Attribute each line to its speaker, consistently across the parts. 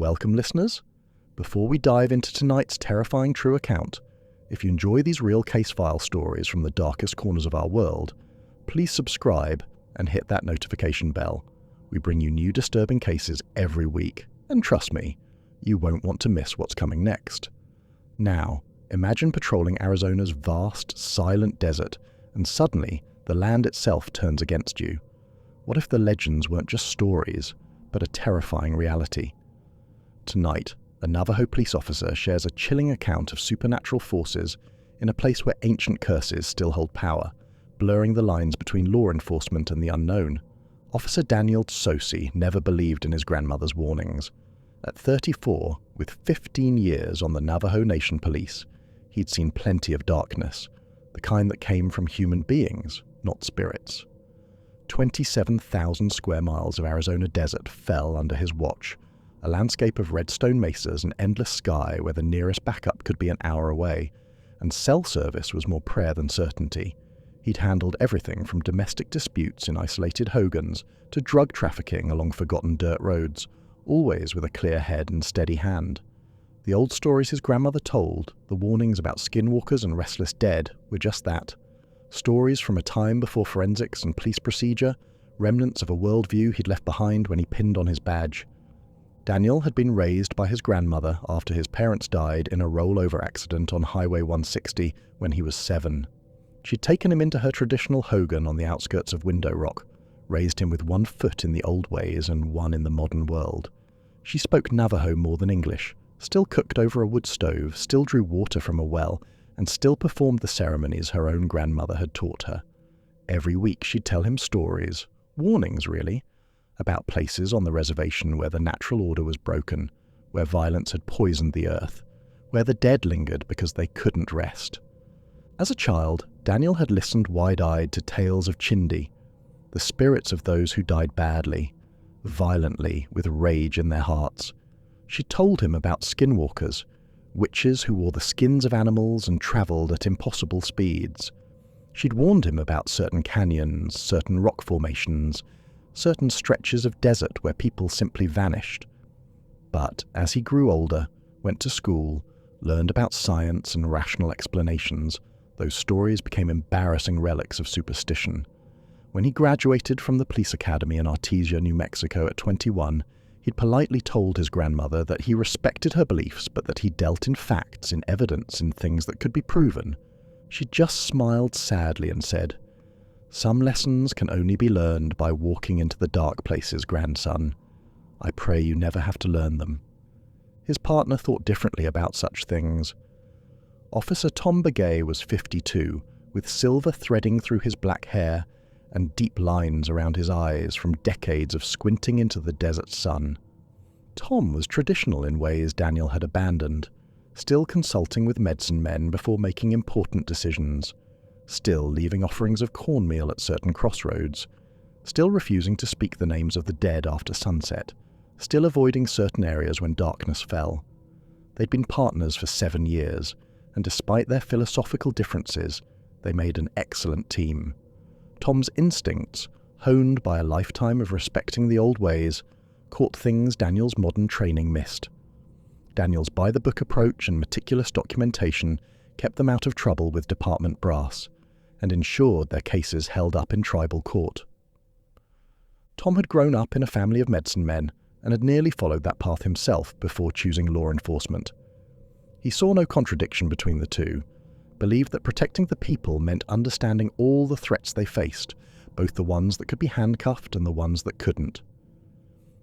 Speaker 1: Welcome, listeners. Before we dive into tonight's terrifying true account, if you enjoy these real case file stories from the darkest corners of our world, please subscribe and hit that notification bell. We bring you new disturbing cases every week, and trust me, you won't want to miss what's coming next. Now, imagine patrolling Arizona's vast, silent desert, and suddenly the land itself turns against you. What if the legends weren't just stories, but a terrifying reality? Tonight, a Navajo police officer shares a chilling account of supernatural forces in a place where ancient curses still hold power, blurring the lines between law enforcement and the unknown. Officer Daniel Tsosie never believed in his grandmother's warnings. At 34, with 15 years on the Navajo Nation Police, he'd seen plenty of darkness, the kind that came from human beings, not spirits. 27,000 square miles of Arizona desert fell under his watch, a landscape of redstone mesas and endless sky where the nearest backup could be an hour away, and cell service was more prayer than certainty. He'd handled everything from domestic disputes in isolated hogans to drug trafficking along forgotten dirt roads, always with a clear head and steady hand. The old stories his grandmother told, the warnings about skinwalkers and restless dead, were just that. Stories from a time before forensics and police procedure, remnants of a worldview he'd left behind when he pinned on his badge. Daniel had been raised by his grandmother after his parents died in a rollover accident on Highway 160 when he was 7. She'd taken him into her traditional hogan on the outskirts of Window Rock, raised him with one foot in the old ways and one in the modern world. She spoke Navajo more than English, still cooked over a wood stove, still drew water from a well, and still performed the ceremonies her own grandmother had taught her. Every week she'd tell him stories, warnings really, about places on the reservation where the natural order was broken, where violence had poisoned the earth, where the dead lingered because they couldn't rest. As a child, Daniel had listened wide-eyed to tales of Chindi'itah, the spirits of those who died badly, violently, with rage in their hearts. She told him about skinwalkers, witches who wore the skins of animals and travelled at impossible speeds. She'd warned him about certain canyons, certain rock formations, certain stretches of desert where people simply vanished. But as he grew older, went to school, learned about science and rational explanations, those stories became embarrassing relics of superstition. When he graduated from the police academy in Artesia, New Mexico at 21, he'd politely told his grandmother that he respected her beliefs, but that he dealt in facts, in evidence, in things that could be proven. She just smiled sadly and said, "Some lessons can only be learned by walking into the dark places, grandson. I pray you never have to learn them." His partner thought differently about such things. Officer Tom Begay was 52, with silver threading through his black hair and deep lines around his eyes from decades of squinting into the desert sun. Tom was traditional in ways Daniel had abandoned, still consulting with medicine men before making important decisions, still leaving offerings of cornmeal at certain crossroads, still refusing to speak the names of the dead after sunset, still avoiding certain areas when darkness fell. They'd been partners for 7 years, and despite their philosophical differences, they made an excellent team. Tom's instincts, honed by a lifetime of respecting the old ways, caught things Daniel's modern training missed. Daniel's by-the-book approach and meticulous documentation kept them out of trouble with department brass, and ensured their cases held up in tribal court. Tom had grown up in a family of medicine men and had nearly followed that path himself before choosing law enforcement. He saw no contradiction between the two, believed that protecting the people meant understanding all the threats they faced, both the ones that could be handcuffed and the ones that couldn't.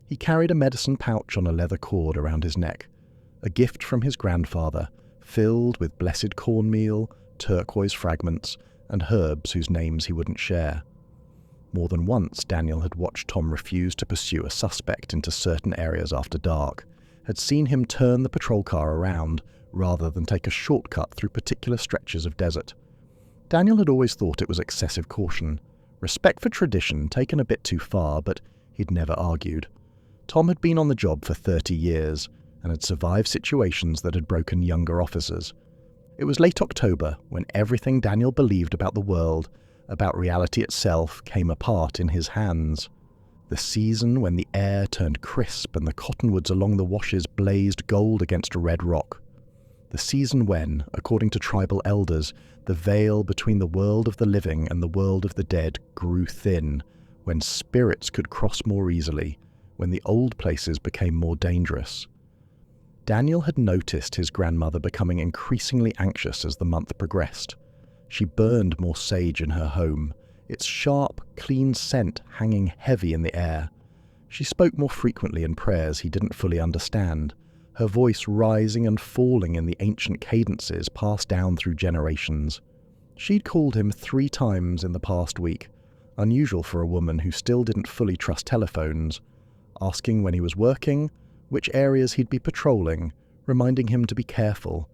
Speaker 1: He carried a medicine pouch on a leather cord around his neck, a gift from his grandfather, filled with blessed cornmeal, turquoise fragments, and herbs whose names he wouldn't share. More than once, Daniel had watched Tom refuse to pursue a suspect into certain areas after dark, had seen him turn the patrol car around rather than take a shortcut through particular stretches of desert. Daniel had always thought it was excessive caution, respect for tradition taken a bit too far, but he'd never argued. Tom had been on the job for 30 years and had survived situations that had broken younger officers. It was late October when everything Daniel believed about the world, about reality itself, came apart in his hands. The season when the air turned crisp and the cottonwoods along the washes blazed gold against a red rock. The season when, according to tribal elders, the veil between the world of the living and the world of the dead grew thin, when spirits could cross more easily, when the old places became more dangerous. Daniel had noticed his grandmother becoming increasingly anxious as the month progressed. She burned more sage in her home, its sharp, clean scent hanging heavy in the air. She spoke more frequently in prayers he didn't fully understand, her voice rising and falling in the ancient cadences passed down through generations. She'd called him 3 times in the past week, unusual for a woman who still didn't fully trust telephones, asking when he was working, which areas he'd be patrolling, reminding him to be careful.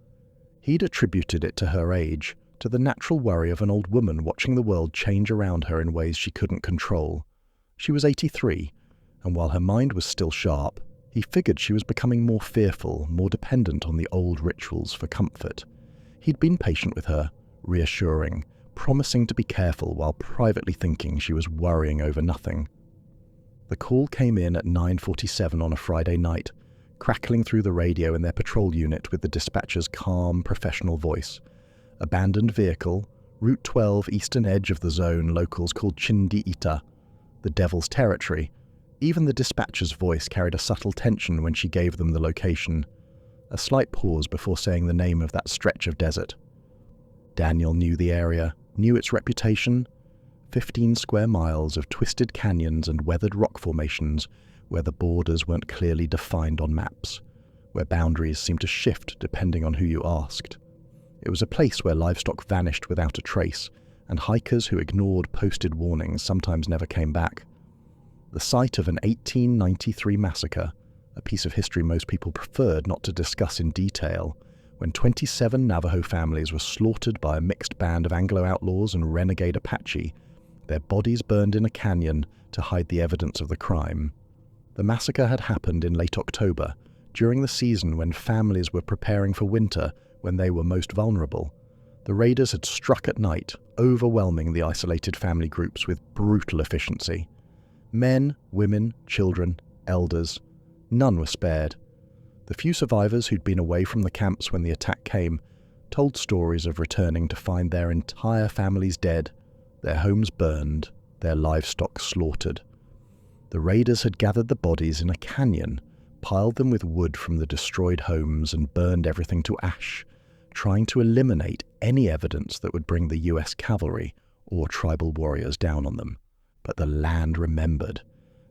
Speaker 1: He'd attributed it to her age, to the natural worry of an old woman watching the world change around her in ways she couldn't control. She was 83, and while her mind was still sharp, he figured she was becoming more fearful, more dependent on the old rituals for comfort. He'd been patient with her, reassuring, promising to be careful while privately thinking she was worrying over nothing. The call came in at 9:47 on a Friday night, crackling through the radio in their patrol unit with the dispatcher's calm, professional voice. Abandoned vehicle, Route 12 eastern edge of the zone locals called Chindi'itah, the Devil's Territory. Even the dispatcher's voice carried a subtle tension when she gave them the location. A slight pause before saying the name of that stretch of desert. Daniel knew the area, knew its reputation. 15 square miles of twisted canyons and weathered rock formations where the borders weren't clearly defined on maps, where boundaries seemed to shift depending on who you asked. It was a place where livestock vanished without a trace, and hikers who ignored posted warnings sometimes never came back. The site of an 1893 massacre, a piece of history most people preferred not to discuss in detail, when 27 Navajo families were slaughtered by a mixed band of Anglo outlaws and renegade Apache, their bodies burned in a canyon to hide the evidence of the crime. The massacre had happened in late October, during the season when families were preparing for winter, when they were most vulnerable. The raiders had struck at night, overwhelming the isolated family groups with brutal efficiency. Men, women, children, elders, none were spared. The few survivors who'd been away from the camps when the attack came told stories of returning to find their entire families dead, their homes burned, their livestock slaughtered. The raiders had gathered the bodies in a canyon, piled them with wood from the destroyed homes and burned everything to ash, trying to eliminate any evidence that would bring the US cavalry or tribal warriors down on them. But the land remembered.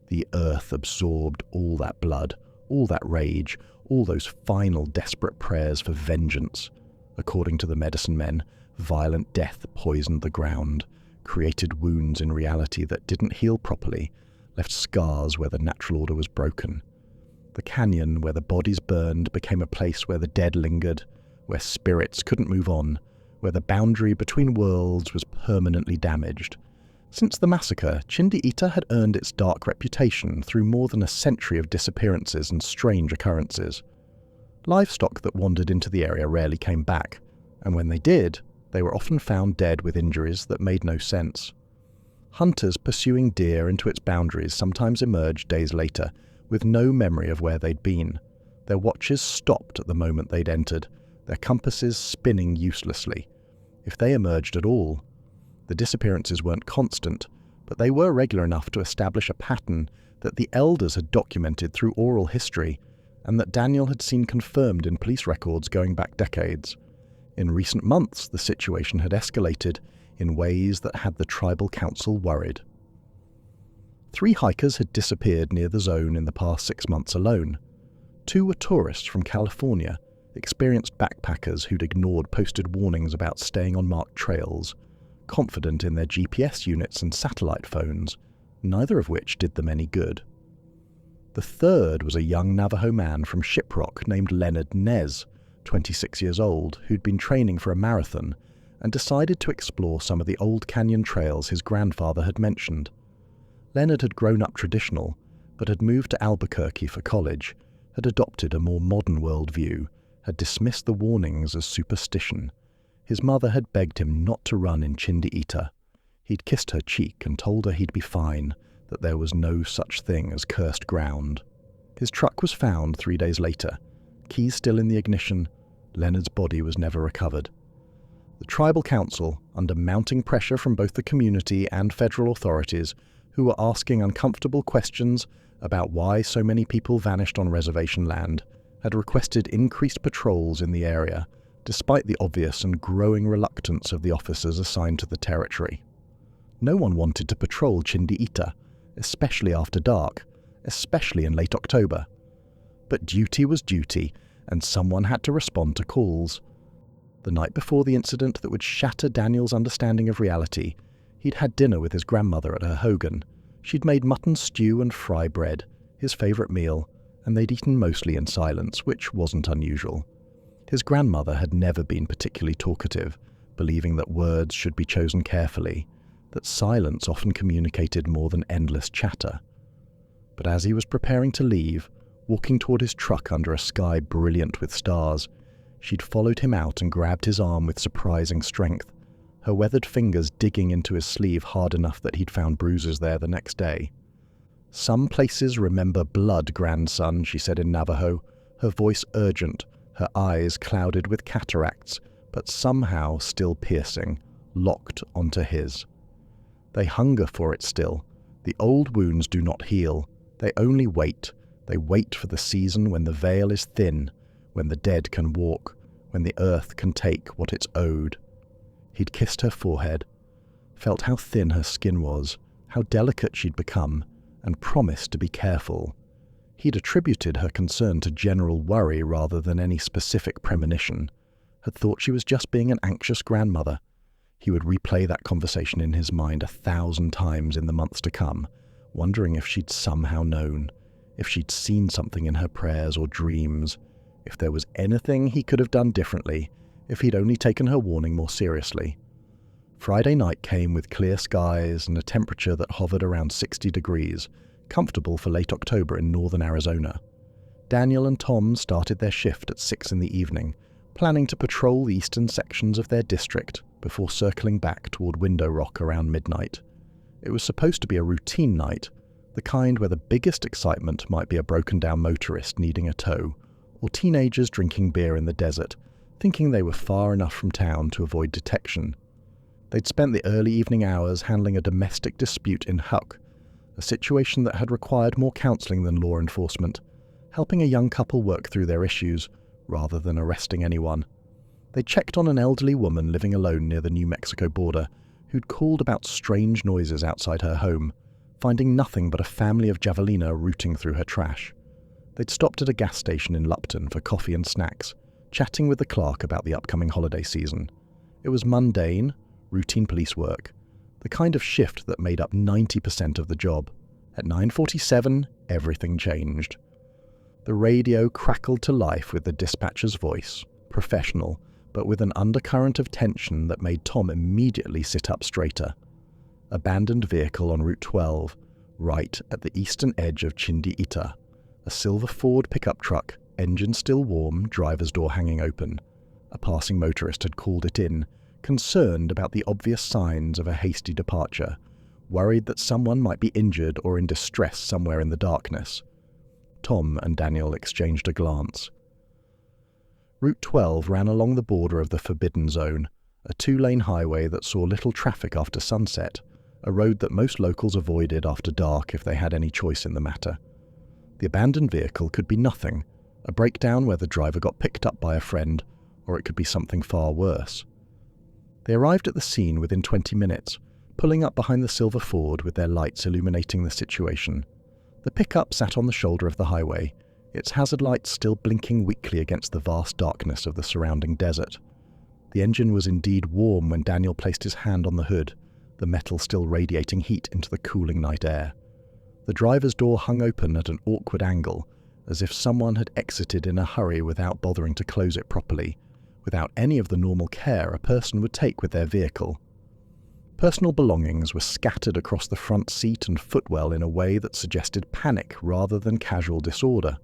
Speaker 1: The earth absorbed all that blood, all that rage, all those final desperate prayers for vengeance. According to the medicine men, violent death poisoned the ground, created wounds in reality that didn't heal properly, left scars where the natural order was broken. The canyon where the bodies burned became a place where the dead lingered, where spirits couldn't move on, where the boundary between worlds was permanently damaged. Since the massacre, Chindi'itah had earned its dark reputation through more than a century of disappearances and strange occurrences. Livestock that wandered into the area rarely came back, and when they did, they were often found dead with injuries that made no sense. Hunters pursuing deer into its boundaries sometimes emerged days later with no memory of where they'd been. Their watches stopped at the moment they'd entered, their compasses spinning uselessly. If they emerged at all, the disappearances weren't constant, but they were regular enough to establish a pattern that the elders had documented through oral history, and that Daniel had seen confirmed in police records going back decades. In recent months, the situation had escalated in ways that had the tribal council worried. 3 hikers had disappeared near the zone in the past 6 months alone. 2 were tourists from California, experienced backpackers who'd ignored posted warnings about staying on marked trails, confident in their GPS units and satellite phones, neither of which did them any good. The third was a young Navajo man from Shiprock named Leonard Nez, 26 years old, who'd been training for a marathon and decided to explore some of the old canyon trails his grandfather had mentioned. Leonard had grown up traditional, but had moved to Albuquerque for college, had adopted a more modern worldview, had dismissed the warnings as superstition. His mother had begged him not to run in Chindi'itah. He'd kissed her cheek and told her he'd be fine, that there was no such thing as cursed ground. His truck was found 3 days later, keys still in the ignition. Leonard's body was never recovered. The tribal council, under mounting pressure from both the community and federal authorities, who were asking uncomfortable questions about why so many people vanished on reservation land, had requested increased patrols in the area, despite the obvious and growing reluctance of the officers assigned to the territory. No one wanted to patrol Chindi'itah, especially after dark, especially in late October. But duty was duty, and someone had to respond to calls. The night before the incident that would shatter Daniel's understanding of reality, he'd had dinner with his grandmother at her hogan. She'd made mutton stew and fry bread, his favourite meal, and they'd eaten mostly in silence, which wasn't unusual. His grandmother had never been particularly talkative, believing that words should be chosen carefully, that silence often communicated more than endless chatter. But as he was preparing to leave, walking toward his truck under a sky brilliant with stars, she'd followed him out and grabbed his arm with surprising strength, her weathered fingers digging into his sleeve hard enough that he'd found bruises there the next day. "Some places remember blood, grandson," she said in Navajo, her voice urgent, her eyes clouded with cataracts, but somehow still piercing, locked onto his. "They hunger for it still. The old wounds do not heal. They only wait. They wait for the season when the veil is thin, when the dead can walk, when the earth can take what it's owed." He'd kissed her forehead, felt how thin her skin was, how delicate she'd become, and promised to be careful. He'd attributed her concern to general worry rather than any specific premonition, had thought she was just being an anxious grandmother. He would replay that conversation in his mind 1,000 times in the months to come, wondering if she'd somehow known, if she'd seen something in her prayers or dreams, if there was anything he could have done differently, if he'd only taken her warning more seriously. Friday night came with clear skies and a temperature that hovered around 60 degrees, comfortable for late October in northern Arizona. Daniel and Tom started their shift at 6 in the evening, planning to patrol the eastern sections of their district before circling back toward Window Rock around midnight. It was supposed to be a routine night, the kind where the biggest excitement might be a broken-down motorist needing a tow, or teenagers drinking beer in the desert, thinking they were far enough from town to avoid detection. They'd spent the early evening hours handling a domestic dispute in Huck, a situation that had required more counseling than law enforcement, helping a young couple work through their issues, rather than arresting anyone. They checked on an elderly woman living alone near the New Mexico border, who'd called about strange noises outside her home, finding nothing but a family of javelina rooting through her trash. They'd stopped at a gas station in Lupton for coffee and snacks, chatting with the clerk about the upcoming holiday season. It was mundane, routine police work, the kind of shift that made up 90% of the job. At 9:47, everything changed. The radio crackled to life with the dispatcher's voice, professional, but with an undercurrent of tension that made Tom immediately sit up straighter. Abandoned vehicle on Route 12, right at the eastern edge of Chindi'itah. A silver Ford pickup truck, engine still warm, driver's door hanging open. A passing motorist had called it in, concerned about the obvious signs of a hasty departure, worried that someone might be injured or in distress somewhere in the darkness. Tom and Daniel exchanged a glance. Route 12 ran along the border of the Forbidden Zone, a 2-lane highway that saw little traffic after sunset, a road that most locals avoided after dark if they had any choice in the matter. The abandoned vehicle could be nothing, a breakdown where the driver got picked up by a friend, or it could be something far worse. They arrived at the scene within 20 minutes, pulling up behind the silver Ford with their lights illuminating the situation. The pickup sat on the shoulder of the highway, its hazard lights still blinking weakly against the vast darkness of the surrounding desert. The engine was indeed warm when Daniel placed his hand on the hood, the metal still radiating heat into the cooling night air. The driver's door hung open at an awkward angle, as if someone had exited in a hurry without bothering to close it properly, without any of the normal care a person would take with their vehicle. Personal belongings were scattered across the front seat and footwell in a way that suggested panic rather than casual disorder.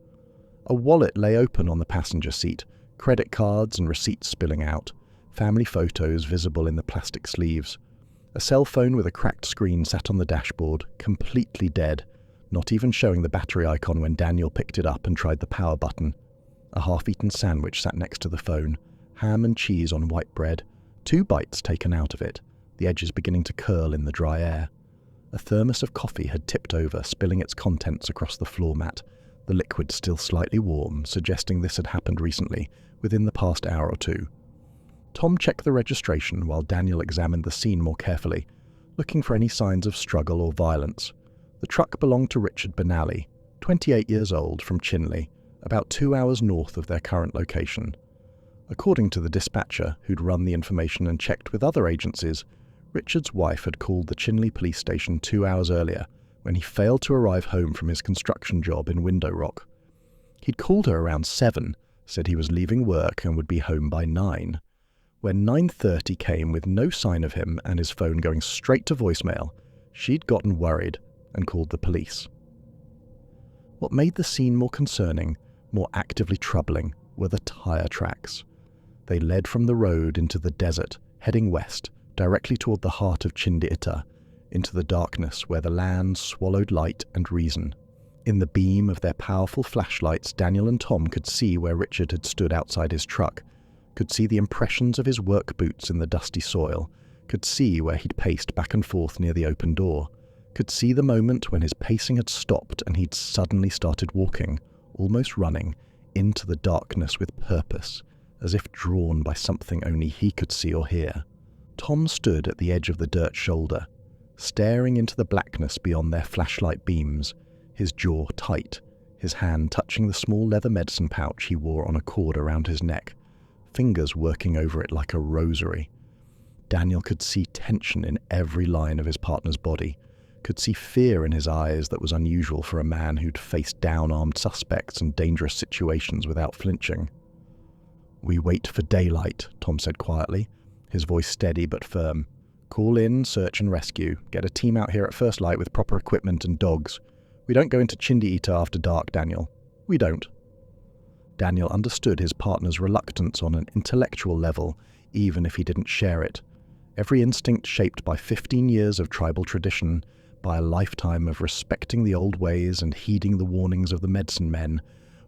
Speaker 1: A wallet lay open on the passenger seat, credit cards and receipts spilling out, family photos visible in the plastic sleeves. A cell phone with a cracked screen sat on the dashboard, completely dead, not even showing the battery icon when Daniel picked it up and tried the power button. A half-eaten sandwich sat next to the phone, ham and cheese on white bread, 2 bites taken out of it, the edges beginning to curl in the dry air. A thermos of coffee had tipped over, spilling its contents across the floor mat, the liquid still slightly warm, suggesting this had happened recently, within the past hour or two. Tom checked the registration while Daniel examined the scene more carefully, looking for any signs of struggle or violence. The truck belonged to Richard Benally, 28 years old, from Chinle, about 2 hours north of their current location. According to the dispatcher, who'd run the information and checked with other agencies, Richard's wife had called the Chinle police station 2 hours earlier, when he failed to arrive home from his construction job in Window Rock. He'd called her around 7, said he was leaving work and would be home by 9. When 9:30 came with no sign of him and his phone going straight to voicemail, she'd gotten worried and called the police. What made the scene more concerning, more actively troubling, were the tire tracks. They led from the road into the desert, heading west, directly toward the heart of Chindi'itah, into the darkness where the land swallowed light and reason. In the beam of their powerful flashlights, Daniel and Tom could see where Richard had stood outside his truck, could see the impressions of his work boots in the dusty soil, could see where he'd paced back and forth near the open door, could see the moment when his pacing had stopped and he'd suddenly started walking, almost running, into the darkness with purpose, as if drawn by something only he could see or hear. Tom stood at the edge of the dirt shoulder, staring into the blackness beyond their flashlight beams, his jaw tight, his hand touching the small leather medicine pouch he wore on a cord around his neck, fingers working over it like a rosary. Daniel could see tension in every line of his partner's body, could see fear in his eyes that was unusual for a man who'd faced down armed suspects and dangerous situations without flinching. "We wait for daylight," Tom said quietly, his voice steady but firm. "Call in, search and rescue. Get a team out here at first light with proper equipment and dogs. We don't go into Chindi'itah after dark, Daniel. We don't." Daniel understood his partner's reluctance on an intellectual level, even if he didn't share it. Every instinct shaped by 15 years of tribal tradition, by a lifetime of respecting the old ways and heeding the warnings of the medicine men,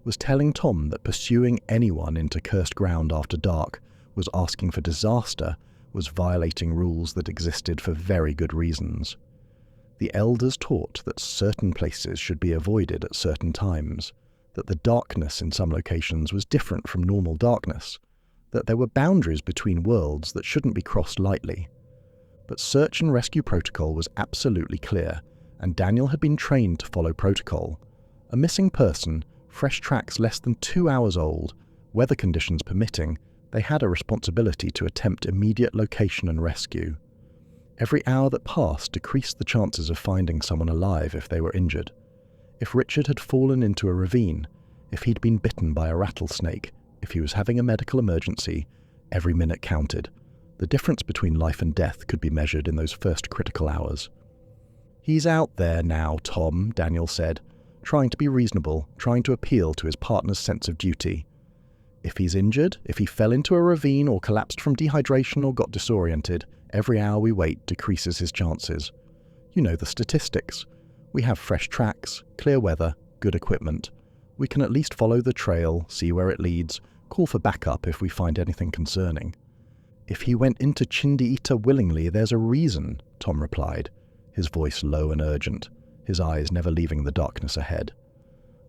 Speaker 1: was telling Tom that pursuing anyone into cursed ground after dark was asking for disaster, was violating rules that existed for very good reasons. The elders taught that certain places should be avoided at certain times, that the darkness in some locations was different from normal darkness, that there were boundaries between worlds that shouldn't be crossed lightly. But search and rescue protocol was absolutely clear, and Daniel had been trained to follow protocol. A missing person, fresh tracks less than 2 hours old, weather conditions permitting, they had a responsibility to attempt immediate location and rescue. Every hour that passed decreased the chances of finding someone alive if they were injured. If Richard had fallen into a ravine, if he'd been bitten by a rattlesnake, if he was having a medical emergency, every minute counted. The difference between life and death could be measured in those first critical hours. "He's out there now, Tom," Daniel said, trying to be reasonable, trying to appeal to his partner's sense of duty. "If he's injured, if he fell into a ravine or collapsed from dehydration or got disoriented, every hour we wait decreases his chances. You know the statistics. We have fresh tracks, clear weather, good equipment. We can at least follow the trail, see where it leads, call for backup if we find anything concerning." "If he went into Chindi'itah willingly, there's a reason," Tom replied, his voice low and urgent, his eyes never leaving the darkness ahead.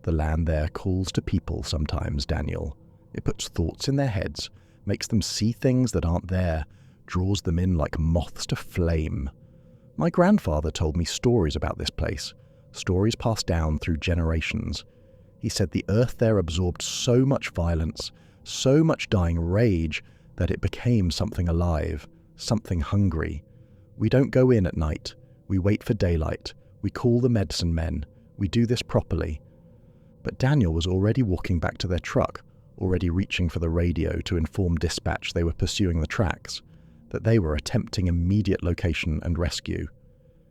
Speaker 1: "The land there calls to people sometimes, Daniel. It puts thoughts in their heads, makes them see things that aren't there, draws them in like moths to flame. My grandfather told me stories about this place, stories passed down through generations. He said the earth there absorbed so much violence, so much dying rage, that it became something alive, something hungry. We don't go in at night. We wait for daylight. We call the medicine men. We do this properly." But Daniel was already walking back to their truck, already reaching for the radio to inform dispatch they were pursuing the tracks, that they were attempting immediate location and rescue.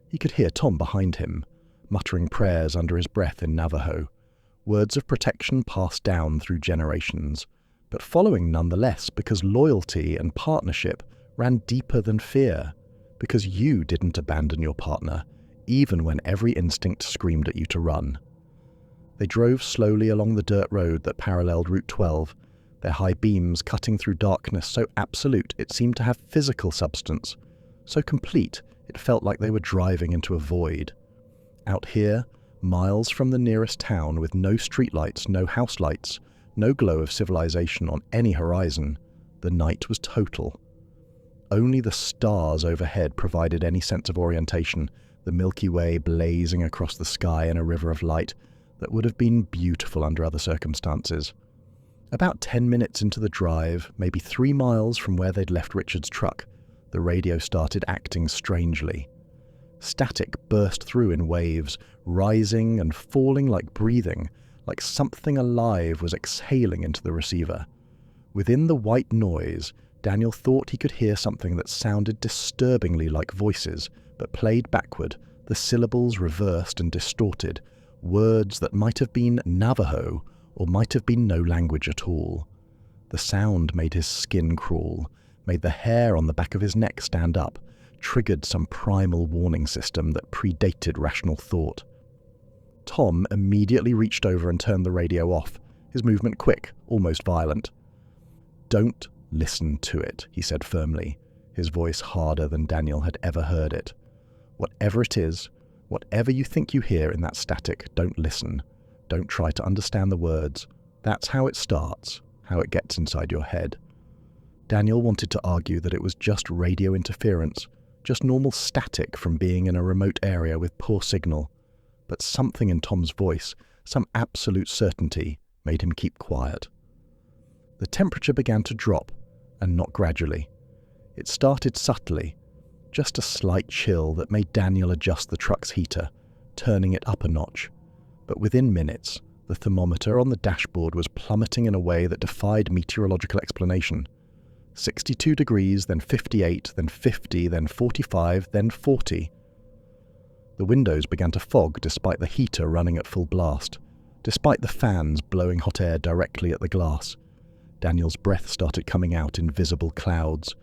Speaker 1: He could hear Tom behind him, muttering prayers under his breath in Navajo, words of protection passed down through generations, but following nonetheless because loyalty and partnership ran deeper than fear. Because you didn't abandon your partner, even when every instinct screamed at you to run. They drove slowly along the dirt road that paralleled Route 12, their high beams cutting through darkness so absolute it seemed to have physical substance, so complete it felt like they were driving into a void. Out here, miles from the nearest town with no streetlights, no house lights, no glow of civilization on any horizon, the night was total. Only the stars overhead provided any sense of orientation, the Milky Way blazing across the sky in a river of light that would have been beautiful under other circumstances. About 10 minutes into the drive, maybe 3 miles from where they'd left Richard's truck, the radio started acting strangely. Static burst through in waves, rising and falling like breathing, like something alive was exhaling into the receiver. Within the white noise, Daniel thought he could hear something that sounded disturbingly like voices, but played backward, the syllables reversed and distorted, words that might have been Navajo or might have been no language at all. The sound made his skin crawl, made the hair on the back of his neck stand up, triggered some primal warning system that predated rational thought. Tom immediately reached over and turned the radio off, his movement quick, almost violent. "Don't listen to it," he said firmly, his voice harder than Daniel had ever heard it. "Whatever it is, whatever you think you hear in that static, don't listen. Don't try to understand the words. That's how it starts, how it gets inside your head." Daniel wanted to argue that it was just radio interference, just normal static from being in a remote area with poor signal. But something in Tom's voice, some absolute certainty, made him keep quiet. The temperature began to drop, and not gradually. It started subtly, just a slight chill that made Daniel adjust the truck's heater, turning it up a notch. But within minutes, the thermometer on the dashboard was plummeting in a way that defied meteorological explanation. 62 degrees, then 58, then 50, then 45, then 40. The windows began to fog despite the heater running at full blast, despite the fans blowing hot air directly at the glass. Daniel's breath started coming out in visible clouds.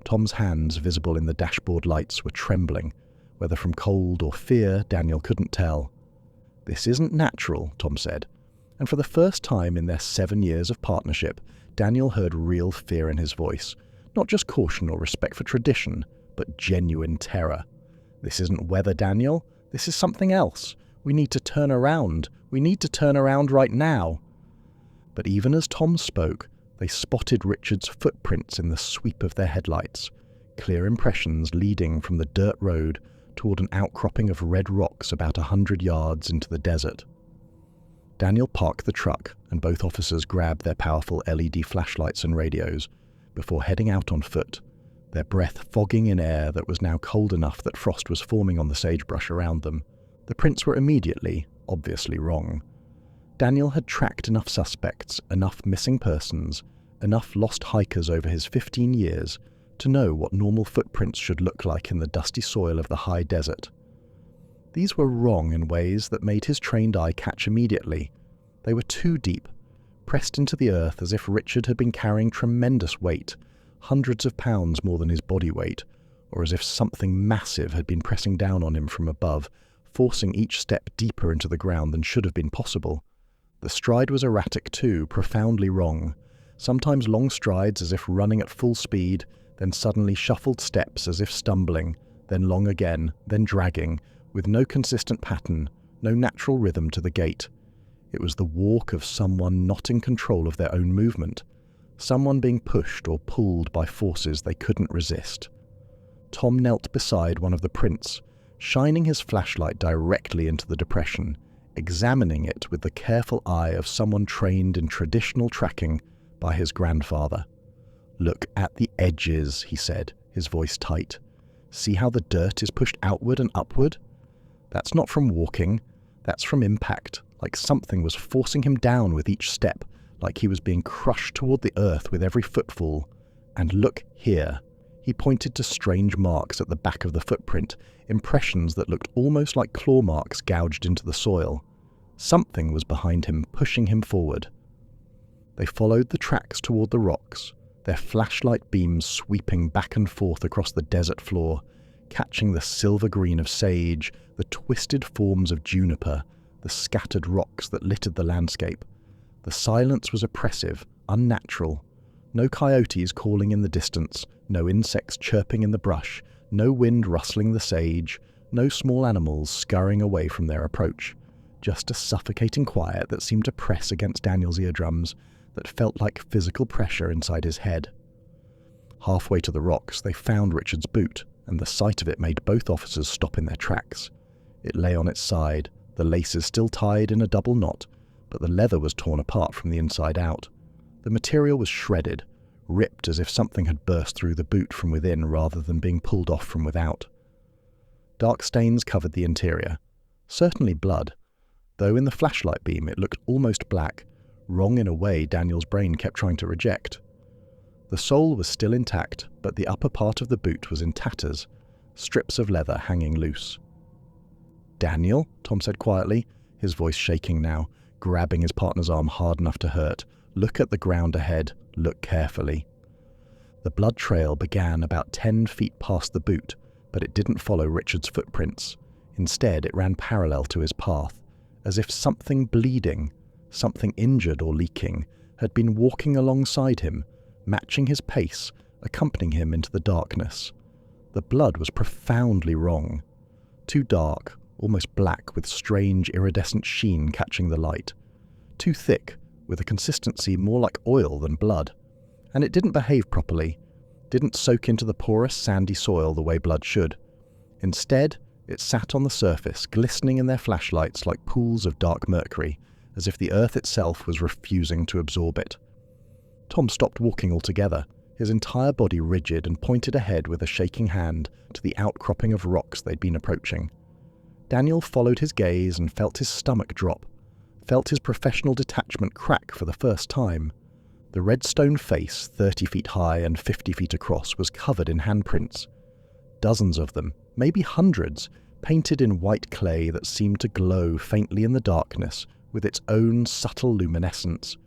Speaker 1: Tom's hands, visible in the dashboard lights, were trembling. Whether from cold or fear, Daniel couldn't tell. "This isn't natural," Tom said. And for the first time in their 7 years of partnership, Daniel heard real fear in his voice. Not just caution or respect for tradition, but genuine terror. "This isn't weather, Daniel. This is something else. We need to turn around. We need to turn around right now." But even as Tom spoke, they spotted Richard's footprints in the sweep of their headlights, clear impressions leading from the dirt road toward an outcropping of red rocks about 100 yards into the desert. Daniel parked the truck, and both officers grabbed their powerful LED flashlights and radios before heading out on foot, their breath fogging in air that was now cold enough that frost was forming on the sagebrush around them. The prints were immediately, obviously wrong. Daniel had tracked enough suspects, enough missing persons, enough lost hikers over his 15 years to know what normal footprints should look like in the dusty soil of the high desert. These were wrong in ways that made his trained eye catch immediately. They were too deep, pressed into the earth as if Richard had been carrying tremendous weight, hundreds of pounds more than his body weight, or as if something massive had been pressing down on him from above, forcing each step deeper into the ground than should have been possible. The stride was erratic too, profoundly wrong. Sometimes long strides as if running at full speed, then suddenly shuffled steps as if stumbling, then long again, then dragging, with no consistent pattern, no natural rhythm to the gait. It was the walk of someone not in control of their own movement, someone being pushed or pulled by forces they couldn't resist. Tom knelt beside one of the prints, shining his flashlight directly into the depression, examining it with the careful eye of someone trained in traditional tracking by his grandfather. "Look at the edges," he said, his voice tight. "See how the dirt is pushed outward and upward? That's not from walking, that's from impact, like something was forcing him down with each step, like he was being crushed toward the earth with every footfall. And look here." He pointed to strange marks at the back of the footprint, impressions that looked almost like claw marks gouged into the soil. Something was behind him, pushing him forward. They followed the tracks toward the rocks, their flashlight beams sweeping back and forth across the desert floor, catching the silver green of sage, the twisted forms of juniper, the scattered rocks that littered the landscape. The silence was oppressive, unnatural. No coyotes calling in the distance, no insects chirping in the brush, no wind rustling the sage, no small animals scurrying away from their approach. Just a suffocating quiet that seemed to press against Daniel's eardrums, that felt like physical pressure inside his head. Halfway to the rocks, they found Richard's boot, and the sight of it made both officers stop in their tracks. It lay on its side, the laces still tied in a double knot, but the leather was torn apart from the inside out. The material was shredded, ripped as if something had burst through the boot from within rather than being pulled off from without. Dark stains covered the interior. Certainly blood, though in the flashlight beam it looked almost black, wrong in a way Daniel's brain kept trying to reject. The sole was still intact, but the upper part of the boot was in tatters, strips of leather hanging loose. "Daniel," Tom said quietly, his voice shaking now, grabbing his partner's arm hard enough to hurt. "Look at the ground ahead. Look carefully." The blood trail began about 10 feet past the boot, but it didn't follow Richard's footprints. Instead, it ran parallel to his path, as if something bleeding, something injured or leaking, had been walking alongside him, matching his pace, accompanying him into the darkness. The blood was profoundly wrong. Too dark, almost black with strange iridescent sheen catching the light. Too thick, with a consistency more like oil than blood. And it didn't behave properly, didn't soak into the porous sandy soil the way blood should. Instead, it sat on the surface, glistening in their flashlights like pools of dark mercury, as if the earth itself was refusing to absorb it. Tom stopped walking altogether, his entire body rigid, and pointed ahead with a shaking hand to the outcropping of rocks they'd been approaching. Daniel followed his gaze and felt his stomach drop, felt his professional detachment crack for the first time. The red stone face, 30 feet high and 50 feet across, was covered in handprints. Dozens of them, maybe hundreds, painted in white clay that seemed to glow faintly in the darkness with its own subtle luminescence.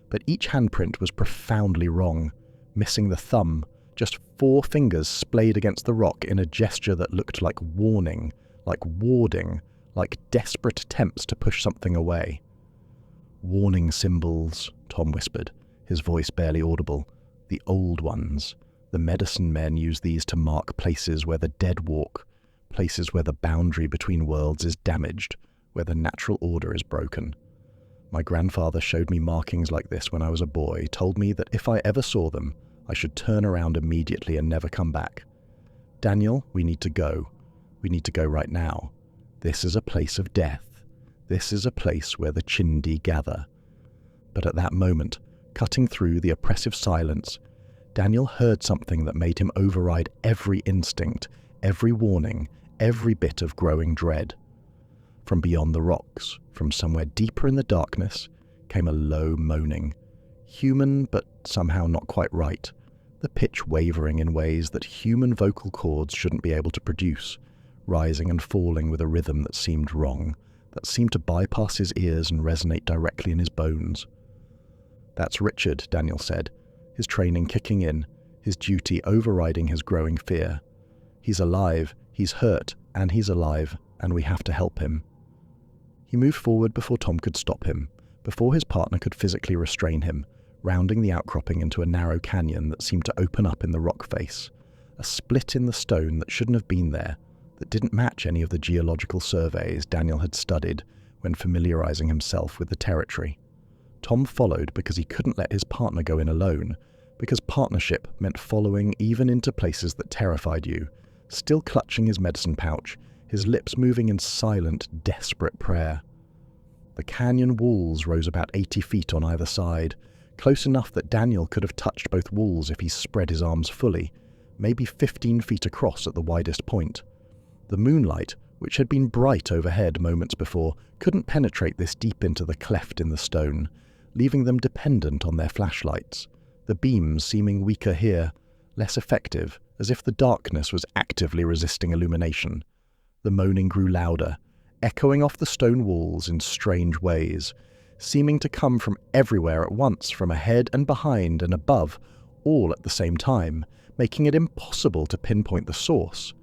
Speaker 1: But each handprint was profoundly wrong, missing the thumb, just 4 fingers splayed against the rock in a gesture that looked like warning, like warding, like desperate attempts to push something away. "Warning symbols," Tom whispered, his voice barely audible. "The old ones. The medicine men use these to mark places where the dead walk, places where the boundary between worlds is damaged, where the natural order is broken. My grandfather showed me markings like this when I was a boy, told me that if I ever saw them, I should turn around immediately and never come back. Daniel, we need to go. We need to go right now. This is a place of death. This is a place where the Chindi gather." But at that moment, cutting through the oppressive silence, Daniel heard something that made him override every instinct, every warning, every bit of growing dread. From beyond the rocks, from somewhere deeper in the darkness, came a low moaning. Human, but somehow not quite right. The pitch wavering in ways that human vocal cords shouldn't be able to produce, rising and falling with a rhythm that seemed wrong, that seemed to bypass his ears and resonate directly in his bones. "That's Richard," Daniel said, his training kicking in, his duty overriding his growing fear. "He's alive, he's hurt, and he's alive, and we have to help him." He moved forward before Tom could stop him, before his partner could physically restrain him, rounding the outcropping into a narrow canyon that seemed to open up in the rock face, a split in the stone that shouldn't have been there, that didn't match any of the geological surveys Daniel had studied when familiarizing himself with the territory. Tom followed because he couldn't let his partner go in alone, because partnership meant following even into places that terrified you, still clutching his medicine pouch, his lips moving in silent, desperate prayer. The canyon walls rose about 80 feet on either side, close enough that Daniel could have touched both walls if he spread his arms fully, maybe 15 feet across at the widest point. The moonlight, which had been bright overhead moments before, couldn't penetrate this deep into the cleft in the stone, leaving them dependent on their flashlights, the beams seeming weaker here, less effective, as if the darkness was actively resisting illumination. The moaning grew louder, echoing off the stone walls in strange ways, seeming to come from everywhere at once, from ahead and behind and above, all at the same time, making it impossible to pinpoint the source.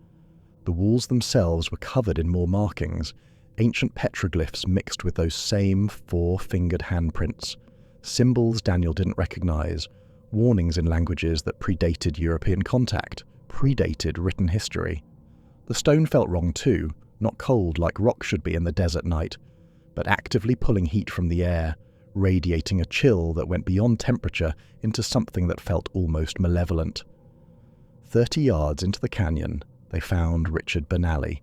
Speaker 1: The walls themselves were covered in more markings, ancient petroglyphs mixed with those same 4-fingered handprints, symbols Daniel didn't recognize, warnings in languages that predated European contact, predated written history. The stone felt wrong too, not cold like rock should be in the desert night, but actively pulling heat from the air, radiating a chill that went beyond temperature into something that felt almost malevolent. 30 yards into the canyon, they found Richard Benally,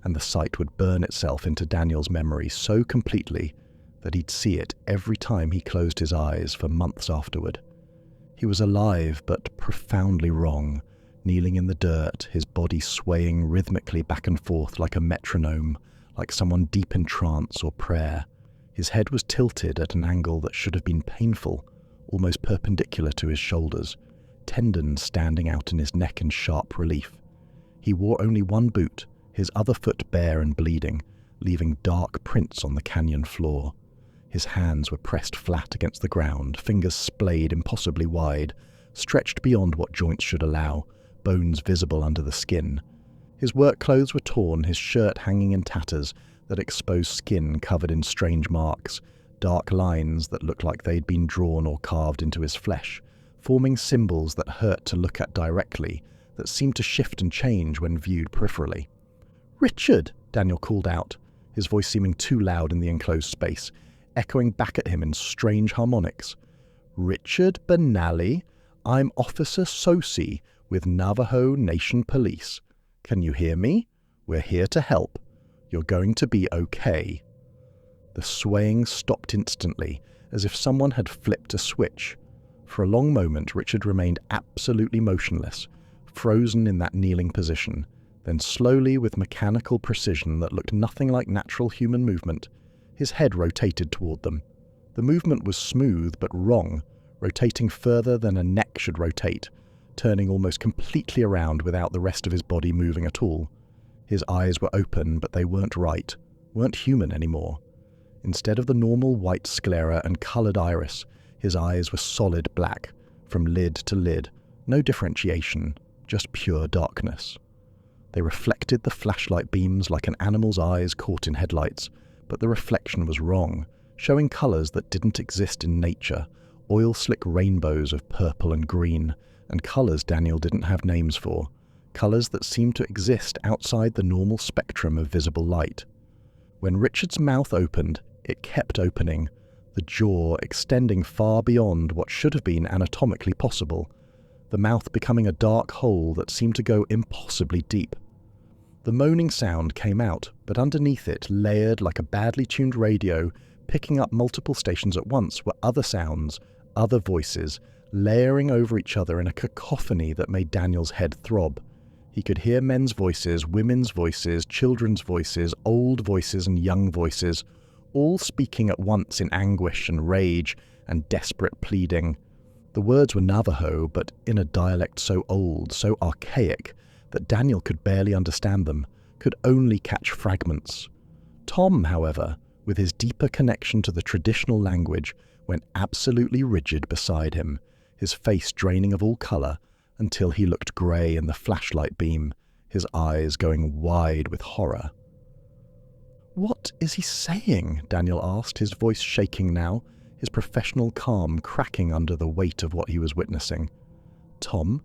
Speaker 1: and the sight would burn itself into Daniel's memory so completely that he'd see it every time he closed his eyes for months afterward. He was alive but profoundly wrong, kneeling in the dirt, his body swaying rhythmically back and forth like a metronome, like someone deep in trance or prayer. His head was tilted at an angle that should have been painful, almost perpendicular to his shoulders, tendons standing out in his neck in sharp relief. He wore only one boot, his other foot bare and bleeding, leaving dark prints on the canyon floor. His hands were pressed flat against the ground, fingers splayed impossibly wide, stretched beyond what joints should allow, bones visible under the skin. His work clothes were torn, his shirt hanging in tatters that exposed skin covered in strange marks, dark lines that looked like they'd been drawn or carved into his flesh, forming symbols that hurt to look at directly, that seemed to shift and change when viewed peripherally. "Richard!" Daniel called out, his voice seeming too loud in the enclosed space, echoing back at him in strange harmonics. "Richard Benally, I'm Officer Tsosie with Navajo Nation Police. Can you hear me? We're here to help. You're going to be okay." The swaying stopped instantly, as if someone had flipped a switch. For a long moment, Richard remained absolutely motionless, frozen in that kneeling position. Then slowly, with mechanical precision that looked nothing like natural human movement, his head rotated toward them. The movement was smooth but wrong, rotating further than a neck should rotate, turning almost completely around without the rest of his body moving at all. His eyes were open, but they weren't right, weren't human anymore. Instead of the normal white sclera and coloured iris, his eyes were solid black, from lid to lid, no differentiation, just pure darkness. They reflected the flashlight beams like an animal's eyes caught in headlights, but the reflection was wrong, showing colours that didn't exist in nature, oil-slick rainbows of purple and green, and colours Daniel didn't have names for, colours that seemed to exist outside the normal spectrum of visible light. When Richard's mouth opened, it kept opening, the jaw extending far beyond what should have been anatomically possible, the mouth becoming a dark hole that seemed to go impossibly deep. The moaning sound came out, but underneath it, layered like a badly tuned radio, picking up multiple stations at once, were other sounds, other voices, layering over each other in a cacophony that made Daniel's head throb. He could hear men's voices, women's voices, children's voices, old voices and young voices, all speaking at once in anguish and rage and desperate pleading. The words were Navajo, but in a dialect so old, so archaic, that Daniel could barely understand them, could only catch fragments. Tom, however, with his deeper connection to the traditional language, went absolutely rigid beside him, his face draining of all colour until he looked grey in the flashlight beam, his eyes going wide with horror. "What is he saying?" Daniel asked, his voice shaking now, his professional calm cracking under the weight of what he was witnessing. "Tom,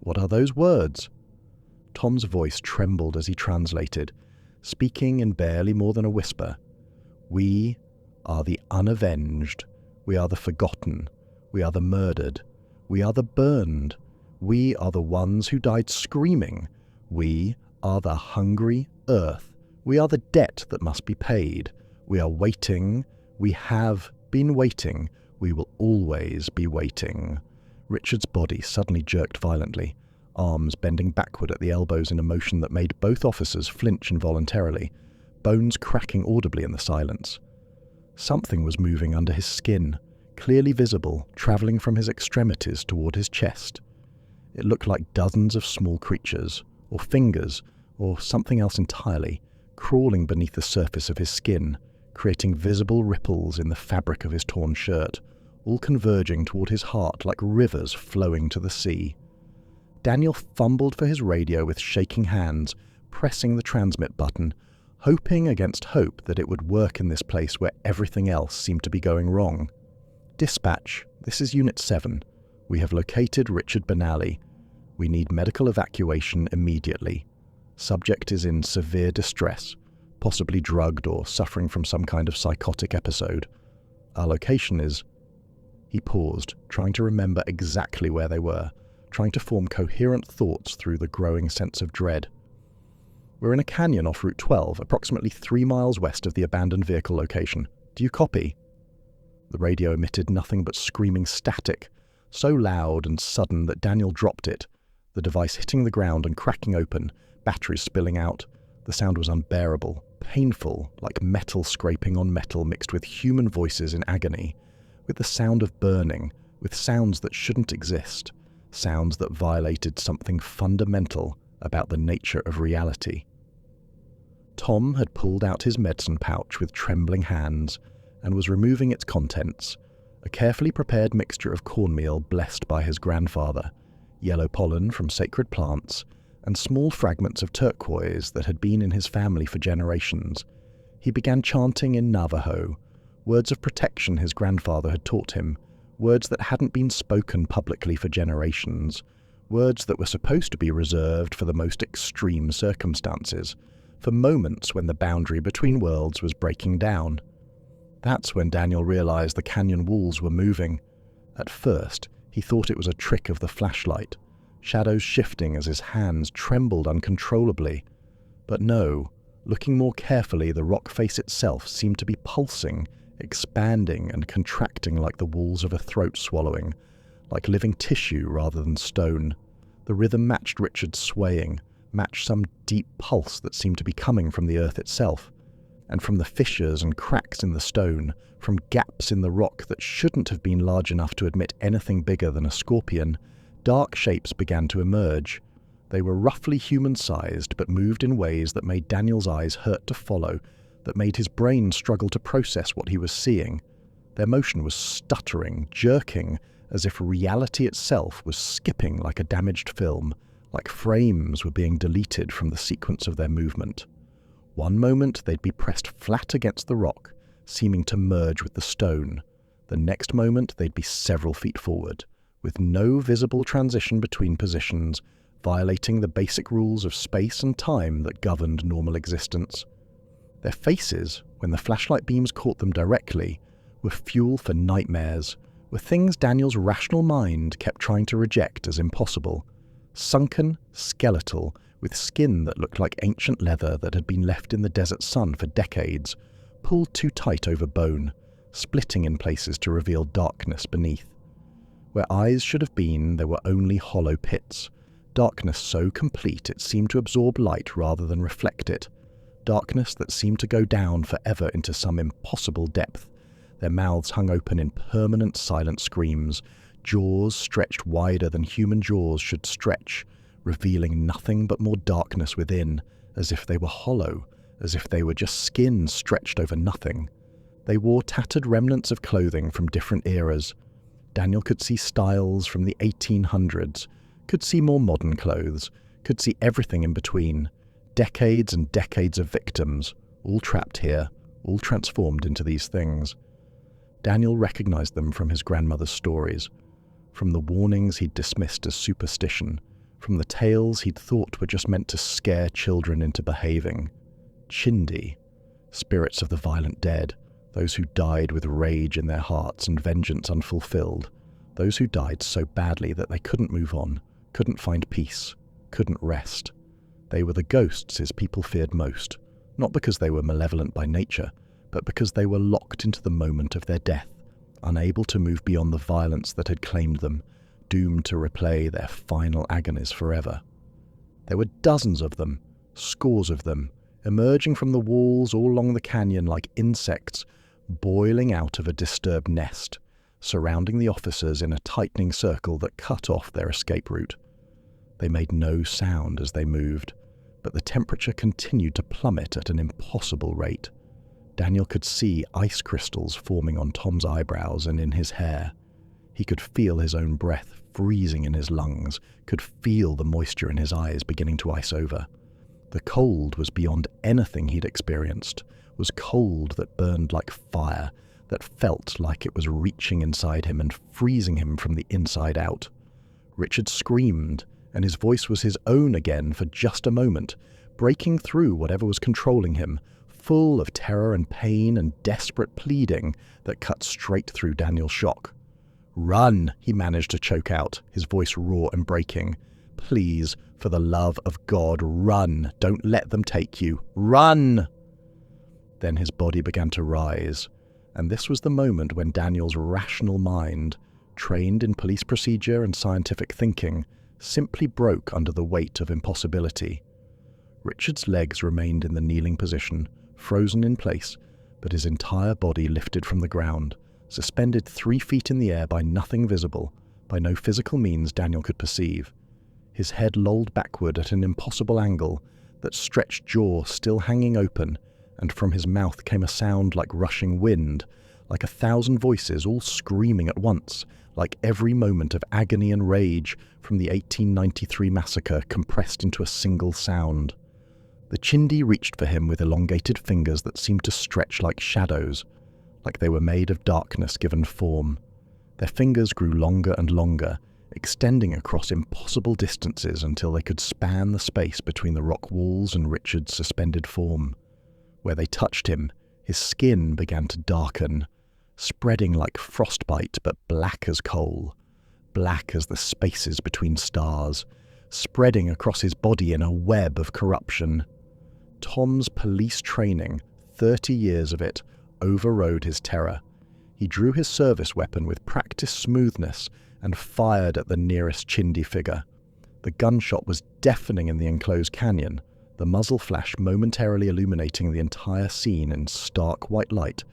Speaker 1: what are those words?" Tom's voice trembled as he translated, speaking in barely more than a whisper. "We are the unavenged. We are the forgotten. We are the murdered. We are the burned. We are the ones who died screaming. We are the hungry earth. We are the debt that must be paid. We are waiting. We have been waiting. We will always be waiting." Richard's body suddenly jerked violently, arms bending backward at the elbows in a motion that made both officers flinch involuntarily, bones cracking audibly in the silence. Something was moving under his skin, clearly visible, travelling from his extremities toward his chest. It looked like dozens of small creatures, or fingers, or something else entirely, crawling beneath the surface of his skin, creating visible ripples in the fabric of his torn shirt, all converging toward his heart like rivers flowing to the sea. Daniel fumbled for his radio with shaking hands, pressing the transmit button, hoping against hope that it would work in this place where everything else seemed to be going wrong. "Dispatch, this is Unit 7. We have located Richard Benally. We need medical evacuation immediately. Subject is in severe distress, possibly drugged or suffering from some kind of psychotic episode. Our location is..." He paused, trying to remember exactly where they were, trying to form coherent thoughts through the growing sense of dread. "We're in a canyon off Route 12, approximately 3 miles west of the abandoned vehicle location. Do you copy?" The radio emitted nothing but screaming static, so loud and sudden that Daniel dropped it, the device hitting the ground and cracking open, batteries spilling out. The sound was unbearable, painful, like metal scraping on metal mixed with human voices in agony, with the sound of burning, with sounds that shouldn't exist, sounds that violated something fundamental about the nature of reality. Tom had pulled out his medicine pouch with trembling hands and was removing its contents, a carefully prepared mixture of cornmeal blessed by his grandfather, yellow pollen from sacred plants, and small fragments of turquoise that had been in his family for generations. He began chanting in Navajo, words of protection his grandfather had taught him, words that hadn't been spoken publicly for generations, words that were supposed to be reserved for the most extreme circumstances, for moments when the boundary between worlds was breaking down. That's when Daniel realized the canyon walls were moving. At first, he thought it was a trick of the flashlight, shadows shifting as his hands trembled uncontrollably. But no, looking more carefully, the rock face itself seemed to be pulsing, expanding and contracting like the walls of a throat swallowing, like living tissue rather than stone. The rhythm matched Richard's swaying, matched some deep pulse that seemed to be coming from the earth itself, and from the fissures and cracks in the stone, from gaps in the rock that shouldn't have been large enough to admit anything bigger than a scorpion, dark shapes began to emerge. They were roughly human-sized, but moved in ways that made Daniel's eyes hurt to follow, that made his brain struggle to process what he was seeing. Their motion was stuttering, jerking, as if reality itself was skipping like a damaged film, like frames were being deleted from the sequence of their movement. One moment they'd be pressed flat against the rock, seeming to merge with the stone. The next moment they'd be several feet forward, with no visible transition between positions, violating the basic rules of space and time that governed normal existence. Their faces, when the flashlight beams caught them directly, were fuel for nightmares, were things Daniel's rational mind kept trying to reject as impossible. Sunken, skeletal, with skin that looked like ancient leather that had been left in the desert sun for decades, pulled too tight over bone, splitting in places to reveal darkness beneath. Where eyes should have been, there were only hollow pits, darkness so complete it seemed to absorb light rather than reflect it, darkness that seemed to go down forever into some impossible depth. Their mouths hung open in permanent silent screams, jaws stretched wider than human jaws should stretch, revealing nothing but more darkness within, as if they were hollow, as if they were just skin stretched over nothing. They wore tattered remnants of clothing from different eras. Daniel could see styles from the 1800s, could see more modern clothes, could see everything in between. Decades and decades of victims, all trapped here, all transformed into these things. Daniel recognized them from his grandmother's stories, from the warnings he'd dismissed as superstition, from the tales he'd thought were just meant to scare children into behaving. Chindi, spirits of the violent dead, those who died with rage in their hearts and vengeance unfulfilled, those who died so badly that they couldn't move on, couldn't find peace, couldn't rest. They were the ghosts his people feared most, not because they were malevolent by nature, but because they were locked into the moment of their death, unable to move beyond the violence that had claimed them, doomed to replay their final agonies forever. There were dozens of them, scores of them, emerging from the walls all along the canyon like insects, boiling out of a disturbed nest, surrounding the officers in a tightening circle that cut off their escape route. They made no sound as they moved, but the temperature continued to plummet at an impossible rate. Daniel could see ice crystals forming on Tom's eyebrows and in his hair. He could feel his own breath freezing in his lungs, could feel the moisture in his eyes beginning to ice over. The cold was beyond anything he'd experienced, was cold that burned like fire, that felt like it was reaching inside him and freezing him from the inside out. Richard screamed, and his voice was his own again for just a moment, breaking through whatever was controlling him, full of terror and pain and desperate pleading that cut straight through Daniel's shock. "Run," he managed to choke out, his voice raw and breaking. "Please, for the love of God, run. Don't let them take you. Run!" Then his body began to rise, and this was the moment when Daniel's rational mind, trained in police procedure and scientific thinking, simply broke under the weight of impossibility. Richard's legs remained in the kneeling position, frozen in place, but his entire body lifted from the ground, suspended 3 feet in the air by nothing visible, by no physical means Daniel could perceive. His head lolled backward at an impossible angle, that stretched jaw still hanging open, and from his mouth came a sound like rushing wind, like 1,000 voices all screaming at once, like every moment of agony and rage from the 1893 massacre compressed into a single sound. The Chindi reached for him with elongated fingers that seemed to stretch like shadows, like they were made of darkness given form. Their fingers grew longer and longer, extending across impossible distances until they could span the space between the rock walls and Richard's suspended form. Where they touched him, his skin began to darken, spreading like frostbite but black as coal, black as the spaces between stars, spreading across his body in a web of corruption. Tom's police training, 30 years of it, overrode his terror. He drew his service weapon with practiced smoothness and fired at the nearest Chindi figure. The gunshot was deafening in the enclosed canyon, the muzzle flash momentarily illuminating the entire scene in stark white light